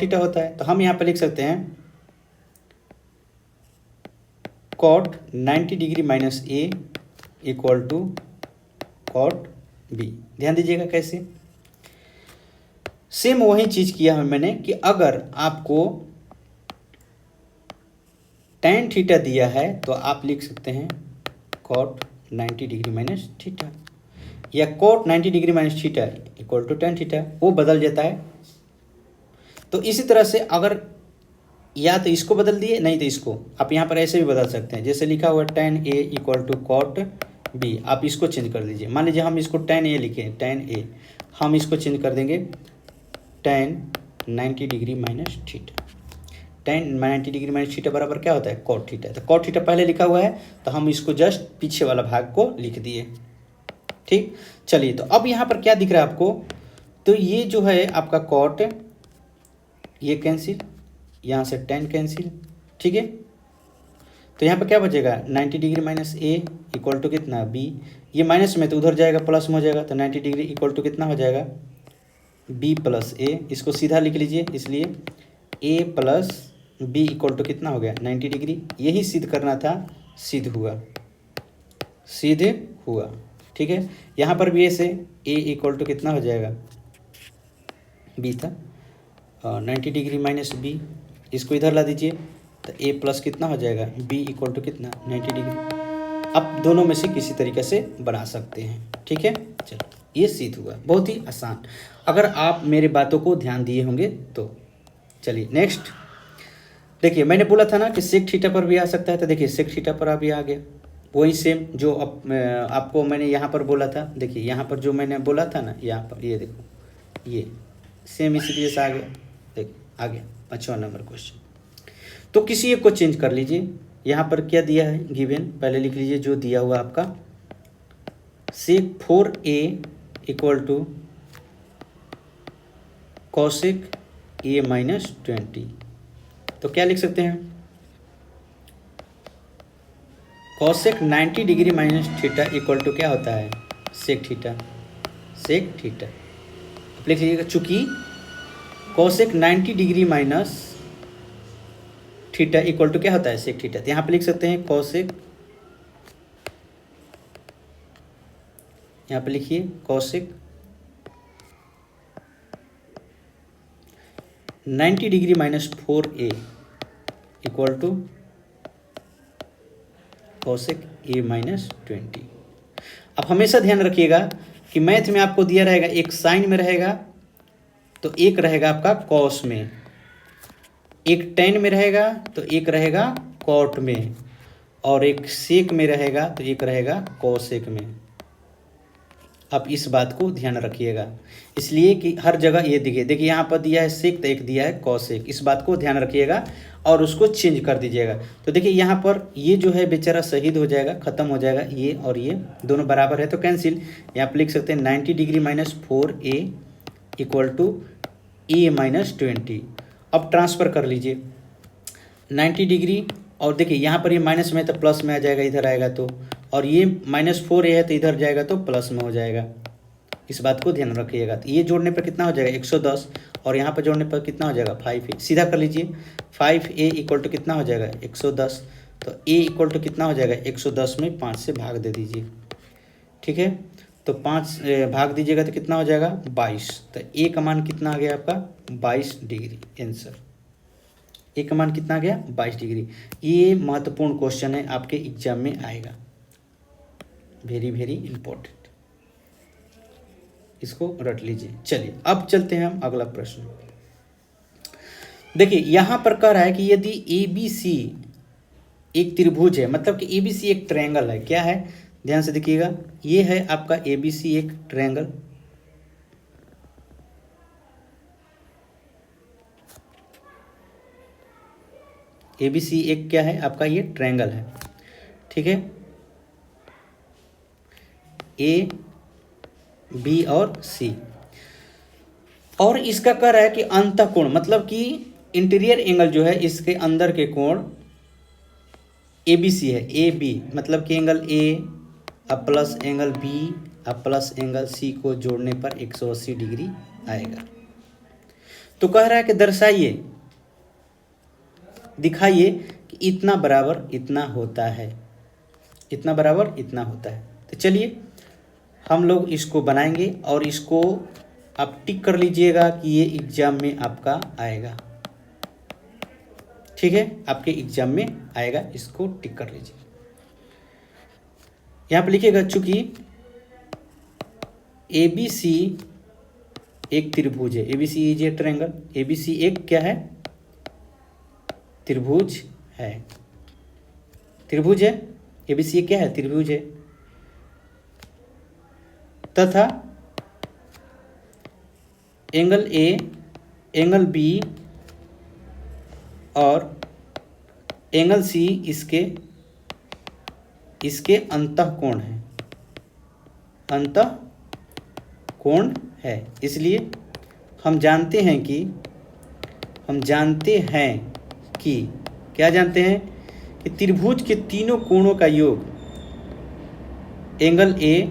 थीटा होता है। तो हम यहाँ पर लिख सकते हैं cot 90 degree minus A equal to cot B. ध्यान दीजिएगा कैसे, सेम वही चीज़ किया है मैंने कि अगर आपको tan थीटा दिया है तो आप लिख सकते हैं cot 90 डिग्री माइनस थीटा, या cot 90 degree minus theta equal to tan theta, वो बदल जाता है। तो इसी तरह से अगर या तो इसको बदल दिए, नहीं तो इसको आप यहाँ पर ऐसे भी बदल सकते हैं, जैसे लिखा हुआ tan a equal to cot b, आप इसको चेंज कर दीजिए। मान लीजिए हम इसको tan a लिखें, tan a हम इसको चेंज कर देंगे tan 90 degree minus theta. tan 90 degree minus theta बराबर क्या होता है? cot theta. तो cot थीटा पहले लिखा हुआ है तो हम इसको जस्ट पीछे वाला भाग को लिख दिए। ठीक, चलिए तो अब यहाँ पर क्या दिख रहा है आपको, तो ये जो है आपका cot, ये कैंसिल, यहाँ से tan कैंसिल, ठीक है। तो यहाँ पर क्या बचेगा? 90 degree minus A equal to कितना? बी। ये माइनस में तो उधर जाएगा प्लस में हो जाएगा, तो 90 डिग्री इक्वल टू कितना हो जाएगा? बी प्लस ए। इसको सीधा लिख लीजिए, इसलिए ए प्लस बी इक्वल टू कितना हो गया? 90 डिग्री। यही सिद्ध करना था, सिद्ध हुआ, ठीक है। यहाँ पर भी ऐसे ए इक्वल टू कितना हो जाएगा? बी था, 90 डिग्री माइनस बी, इसको इधर ला दीजिए तो a प्लस कितना हो जाएगा? b इक्वल टू कितना? 90 डिग्री। अब दोनों में से किसी तरीके से बना सकते हैं, ठीक है। चलो ये सिद्ध हुआ, बहुत ही आसान, अगर आप मेरे बातों को ध्यान दिए होंगे तो। चलिए नेक्स्ट देखिए, मैंने बोला था ना कि सेक थीटा पर भी आ सकता है, तो देखिए सेक थीटा पर अभी आ गया वही सेम जो आपको मैंने यहाँ पर बोला था। देखिए यहाँ पर जो मैंने बोला था ना, यहाँ पर ये देखो, ये सेम इसी तरीके से आ गया। देखिए आ गया 5वां नंबर क्वेश्चन। तो किसी एक को चेंज कर लीजिए। यहाँ पर क्या दिया है गिवन, पहले लिख लीजिए जो दिया हुआ आपका, sec 4a equal to cosec a minus 20। तो क्या लिख सकते हैं? Cosec 90 degree minus theta equal to क्या होता है? Sec theta. अब लिख लीजिएगा, चूंकि cosec 90 degree minus theta equal to क्या होता है? Sec theta. तो यहाँ पे लिख सकते हैं कॉसेक, यहाँ पे लिखिए cosec 90 degree minus 4a equal to cosec a minus 20। अब हमेशा ध्यान रखिएगा कि मैथ में आपको दिया रहेगा, एक साइन में रहेगा तो एक रहेगा आपका कॉस में, एक tan में रहेगा तो एक रहेगा कॉट में, और एक सेक में रहेगा तो एक रहेगा कॉसेक में। आप इस बात को ध्यान रखिएगा, इसलिए कि हर जगह ये देखिए यहाँ पर दिया है सेक तो एक दिया है कॉसेक, इस बात को ध्यान रखिएगा और उसको चेंज कर दीजिएगा। तो देखिए यहाँ पर ये जो है बेचारा शहीद हो जाएगा, ख़त्म हो जाएगा, ये और ये दोनों बराबर है तो कैंसिल। यहाँ पर लिख सकते हैं 90 degree minus 4a equal to a minus 20। अब ट्रांसफ़र कर लीजिए 90 डिग्री, और देखिए यहाँ पर ये माइनस में तो प्लस में आ जाएगा, इधर आएगा तो, और ये -4a है तो इधर जाएगा तो प्लस में हो जाएगा। इस बात को ध्यान रखिएगा। तो ये जोड़ने पर कितना हो जाएगा? 110, और यहाँ पर जोड़ने पर कितना हो जाएगा? 5a। सीधा कर लीजिए, 5a इक्वल टू कितना हो जाएगा? 110। तो a इक्वल टू कितना हो जाएगा? 110 में 5 से भाग दे दीजिए, ठीक है। तो 5 भाग दीजिएगा तो कितना हो जाएगा 22। तो ए का मान कितना आ गया आपका 22 डिग्री आंसर। ए का मान कितना आ गया 22 डिग्री। ये महत्वपूर्ण क्वेश्चन है, आपके एग्जाम में आएगा, वेरी वेरी इंपॉर्टेंट, इसको रट लीजिए। चलिए अब चलते हैं हम अगला प्रश्न। देखिए यहां पर कह रहा है कि यदि ए बी सी एक त्रिभुज है, मतलब कि ए बी सी एक ट्रायंगल है। क्या है, ध्यान से देखिएगा, ये है आपका ए बी सी एक ट्रायंगल। ए बी सी एक क्या है आपका, ये ट्रायंगल है, ठीक है। ए बी और सी, और इसका कह रहा है कि अंतःकोण, मतलब कि इंटीरियर एंगल जो है इसके अंदर के कोण ए बी सी है। ए बी मतलब कि एंगल ए अब प्लस एंगल बी अब प्लस एंगल सी को जोड़ने पर 180 डिग्री आएगा। तो कह रहा है कि दर्शाइए, दिखाइए कि इतना बराबर इतना होता है, इतना बराबर इतना होता है। तो चलिए हम लोग इसको बनाएंगे और इसको आप टिक कर लीजिएगा कि ये एग्जाम में आपका आएगा, ठीक है, आपके एग्जाम में आएगा, इसको टिक कर लीजिए। यहाँ पर लिखिएगा, चूंकि ए बी सी एक त्रिभुज है, A B C is a triangle, A B C एक क्या है, त्रिभुज है, त्रिभुज है, ए बी सी क्या है, त्रिभुज है, तथा एंगल ए एंगल बी और एंगल सी इसके अंतःकोण है, अंतःकोण है। इसलिए हम जानते हैं कि क्या जानते हैं कि त्रिभुज के तीनों कोणों का योग angle A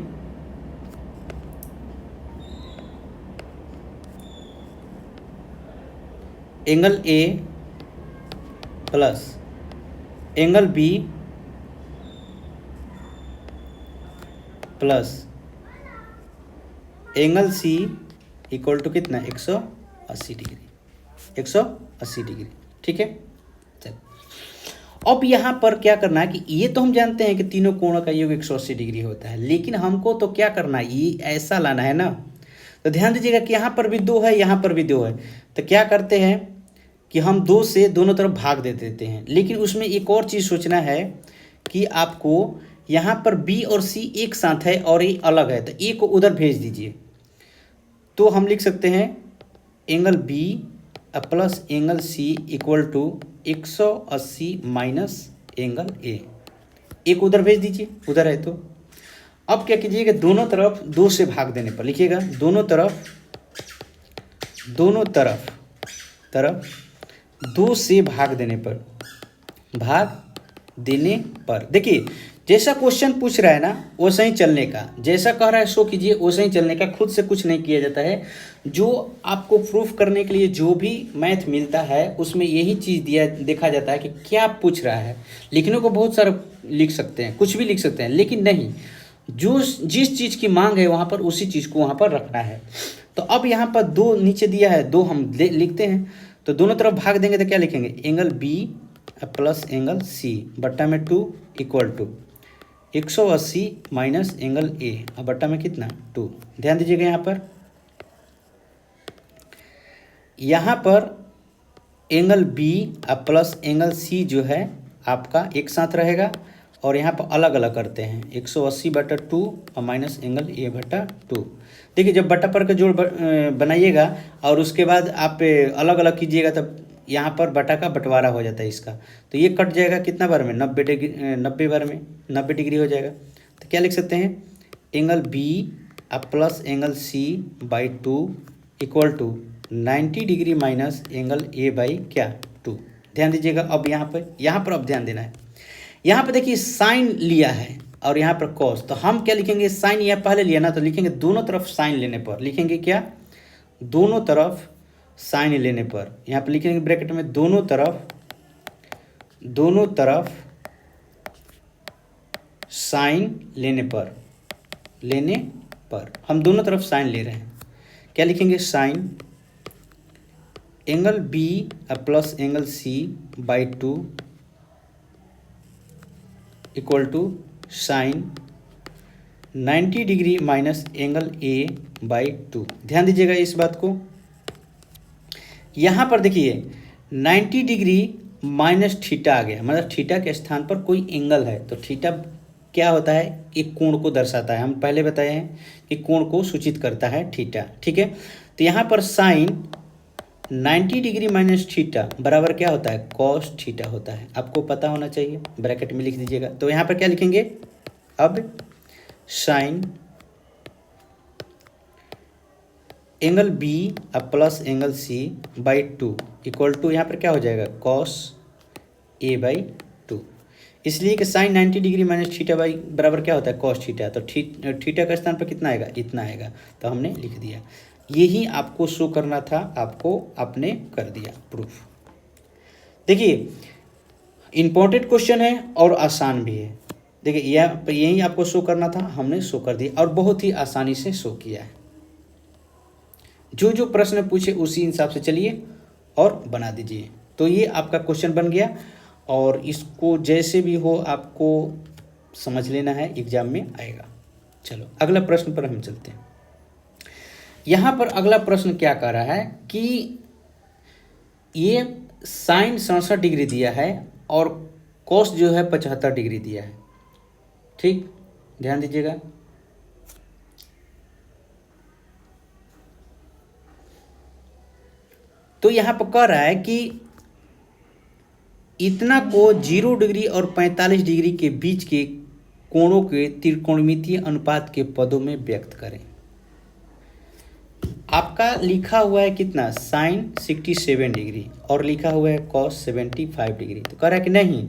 plus angle B plus angle C equal to कितना 180 डिग्री, 180 डिग्री, ठीक है। चल अब यहाँ पर क्या करना है कि ये तो हम जानते हैं कि तीनों कोणों का योग 180 डिग्री होता है, लेकिन हमको तो क्या करना है, ये ऐसा लाना है ना। तो ध्यान दीजिएगा कि यहाँ पर भी 2 है, यहाँ पर भी 2 है। तो क्या करते हैं कि हम 2 से दोनों तरफ भाग दे देते हैं, लेकिन उसमें एक और चीज़ सोचना है कि आपको यहाँ पर B और C एक साथ है और ये अलग है, तो A को उधर भेज दीजिए। तो हम लिख सकते हैं angle B plus angle C equal to 180 minus angle A को उधर भेज दीजिए, उधर है। तो अब क्या कीजिएगा, दोनों तरफ 2 से भाग देने पर, लिखिएगा दोनों तरफ 2 से भाग देने पर, देखिए जैसा क्वेश्चन पूछ रहा है ना वैसा ही चलने का, जैसा कह रहा है सो कीजिए, वैसा ही चलने का, खुद से कुछ नहीं किया जाता है। जो आपको प्रूफ करने के लिए जो भी मैथ मिलता है उसमें यही चीज़ देखा जाता है कि क्या पूछ रहा है। लिखने को बहुत सारा लिख सकते हैं, कुछ भी लिख सकते हैं, लेकिन नहीं, जिस चीज़ की मांग है वहाँ पर उसी चीज़ को वहाँ पर रखना है। तो अब यहाँ पर 2 नीचे दिया है, 2 हम लिखते हैं, तो दोनों तरफ भाग देंगे तो क्या लिखेंगे, angle B plus angle C बट्टा में 2 equal to 180 minus angle A और बट्टा में कितना 2। ध्यान दीजिएगा यहाँ पर angle B plus angle C जो है आपका एक साथ रहेगा, और यहाँ पर अलग अलग करते हैं, 180 बटा 2 और माइनस एंगल A बटा 2। देखिए जब बटा पर का जोड़ बनाइएगा और उसके बाद आप अलग अलग कीजिएगा तब यहाँ पर बटा का बंटवारा हो जाता है इसका, तो ये कट जाएगा कितना बार में, 90 बार में 90 डिग्री हो जाएगा। तो क्या लिख सकते हैं, angle B plus angle C by 2 equal to 90 degree minus angle A by क्या 2। ध्यान दीजिएगा, अब यहाँ पर अब ध्यान देना है, यहाँ पर देखिए साइन लिया है और यहाँ पर कॉस, तो हम क्या लिखेंगे, साइन यहाँ पहले लिया ना, तो लिखेंगे दोनों तरफ साइन लेने पर, लिखेंगे क्या, दोनों तरफ साइन लेने पर, यहाँ पर लिखेंगे ब्रैकेट में दोनों तरफ साइन लेने पर। हम दोनों तरफ साइन ले रहे हैं, क्या लिखेंगे, sine angle B plus angle C by 2 equal to sine 90 degree minus angle A by 2। ध्यान दीजिएगा इस बात को, यहाँ पर देखिए 90 डिग्री माइनस थीटा आ गया, मतलब थीटा के स्थान पर कोई एंगल है, तो थीटा क्या होता है, एक कोण को दर्शाता है। हम पहले बताए हैं कि कोण को सूचित करता है थीटा, ठीक है। तो यहाँ पर साइन 90 डिग्री माइनस थीटा बराबर क्या होता है, कॉस थीटा होता है। आपको पता होना चाहिए, ब्रैकेट में लिख दीजिएगा। तो यहाँ पर क्या लिखेंगे, अब sine angle B plus angle C by 2 equal to, यहाँ पर क्या हो जाएगा, कॉस ए बाई 2। इसलिए कि sine 90 degree minus theta by बराबर क्या होता है, कॉस थीटा। तो थीटा का स्थान पर कितना आएगा, इतना आएगा। तो हमने लिख दिया, यही आपको शो करना था, आपको आपने कर दिया प्रूफ। देखिए इम्पोर्टेंट क्वेश्चन है और आसान भी है। देखिए यही आपको शो करना था, हमने शो कर दिया और बहुत ही आसानी से शो किया है। जो जो प्रश्न पूछे उसी हिसाब से चलिए और बना दीजिए। तो ये आपका क्वेश्चन बन गया और इसको जैसे भी हो आपको समझ लेना है, एग्जाम में आएगा। चलो अगला प्रश्न पर हम चलते हैं। यहाँ पर अगला प्रश्न क्या कह रहा है कि ये साइन 67 डिग्री दिया है और कॉस जो है 75 डिग्री दिया है, ठीक, ध्यान दीजिएगा। तो यहाँ पर कह रहा है कि इतना को 0 डिग्री और 45 डिग्री के बीच के कोणों के त्रिकोणमितीय अनुपात के पदों में व्यक्त करें। आपका लिखा हुआ है कितना, साइन 67 डिग्री और लिखा हुआ है कॉस 75 डिग्री। तो कह रहा है कि नहीं,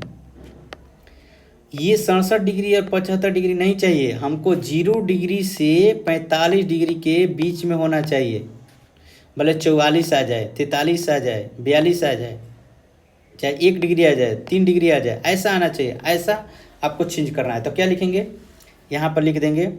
ये 67 डिग्री और 75 डिग्री नहीं चाहिए, हमको 0 डिग्री से 45 डिग्री के बीच में होना चाहिए। भले 44 आ जाए, 43 आ जाए, 42 आ जाए, चाहे 1 डिग्री आ जाए, 3 डिग्री आ जाए, ऐसा आना चाहिए। ऐसा आपको चेंज करना है। तो क्या लिखेंगे, यहाँ पर लिख देंगे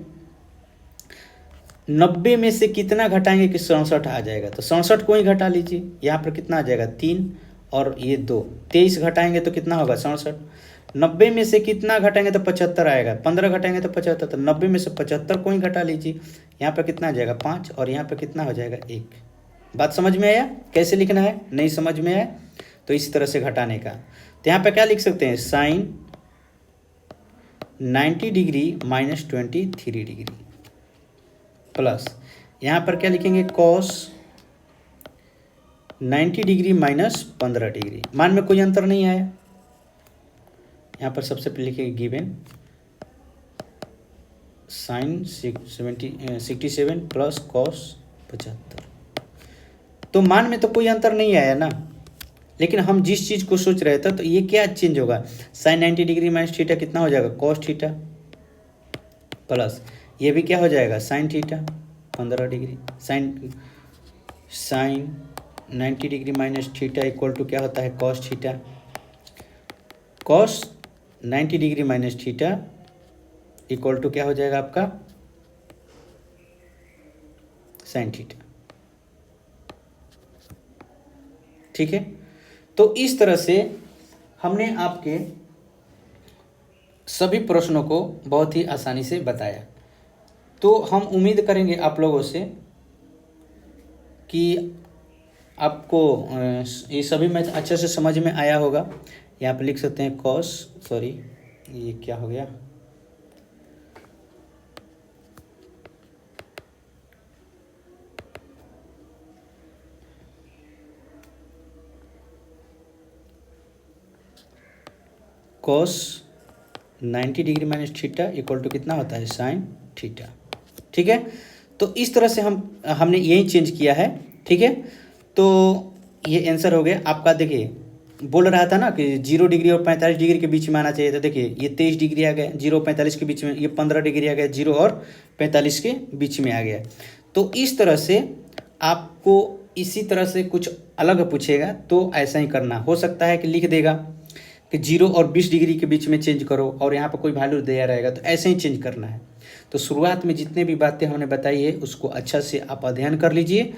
90 में से कितना घटाएंगे कि 67 आ जाएगा। तो 67 को ही घटा लीजिए, यहाँ पर कितना आ जाएगा, 3 और ये 2, 23 घटाएंगे तो कितना होगा, 67। 90 में से कितना घटाएंगे तो 75 आएगा, 15 घटाएंगे तो 75। तो 90 में से 75 को ही घटा लीजिए, यहाँ पर कितना आ जाएगा, 5 और यहाँ पर कितना हो जाएगा, 1। बात समझ में आया कैसे लिखना है, नहीं समझ में आया तो इस तरह से घटाने का। तो यहाँ पे क्या लिख सकते हैं, sine 90 degree minus 23 degree plus यहाँ पर क्या लिखेंगे, कॉस 90 डिग्री माइनस 15 डिग्री। मान में कोई अंतर नहीं आया, यहाँ पर सबसे पहले लिखेंगे गिवन साइन 67 प्लस कॉस 75। तो मान में तो कोई अंतर नहीं आया ना, लेकिन हम जिस चीज़ को सोच रहे थे, तो ये क्या चेंज होगा, साइन 90 डिग्री माइनस थीटा कितना हो जाएगा, कॉस थीटा प्लस ये भी क्या हो जाएगा, sine theta 15 degree. Sine 90 degree minus theta equal to क्या होता है, cos theta. Cos 90 degree minus theta equal to क्या हो जाएगा आपका, साइन थीटा। ठीक है, तो इस तरह से हमने आपके सभी प्रश्नों को बहुत ही आसानी से बताया। तो हम उम्मीद करेंगे आप लोगों से कि आपको ये सभी मैथ अच्छे से समझ में आया होगा। यहाँ पे लिख सकते हैं कॉस, सॉरी ये क्या हो गया, cos 90 degree minus theta equal to कितना होता है, साइन थीटा। ठीक है, तो इस तरह से हमने यही चेंज किया है। ठीक है, तो ये आंसर हो गया आपका। देखिए बोल रहा था ना कि 0 डिग्री और 45 डिग्री के बीच में आना चाहिए था। देखिए ये 23 डिग्री आ गया, 0 और 45 के बीच में, ये 15 डिग्री आ गया, 0 और 45 के बीच में आ गया। तो इस तरह से आपको इसी तरह से कुछ अलग पूछेगा तो ऐसा ही करना। हो सकता है कि लिख देगा कि 0 और 20 डिग्री के बीच में चेंज करो और यहाँ पर कोई वैल्यू दिया रहेगा, तो ऐसे ही चेंज करना है। तो शुरुआत में जितने भी बातें हमने बताई है उसको अच्छा से आप अध्ययन कर लीजिए।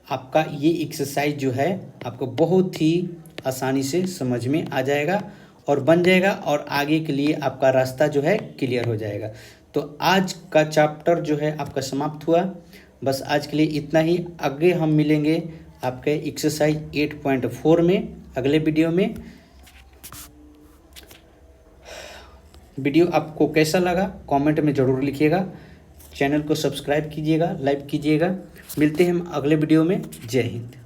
आपका ये एक्सरसाइज जो है आपको बहुत ही आसानी से समझ में आ जाएगा और बन जाएगा, और आगे के लिए आपका रास्ता जो है क्लियर हो जाएगा। तो आज का चैप्टर जो है आपका समाप्त हुआ। बस आज के लिए इतना ही। आगे हम मिलेंगे आपके एक्सरसाइज 8.4 में अगले वीडियो में। वीडियो आपको कैसा लगा कमेंट में ज़रूर लिखिएगा। चैनल को सब्सक्राइब कीजिएगा, लाइक कीजिएगा। मिलते हैं हम अगले वीडियो में। जय हिंद।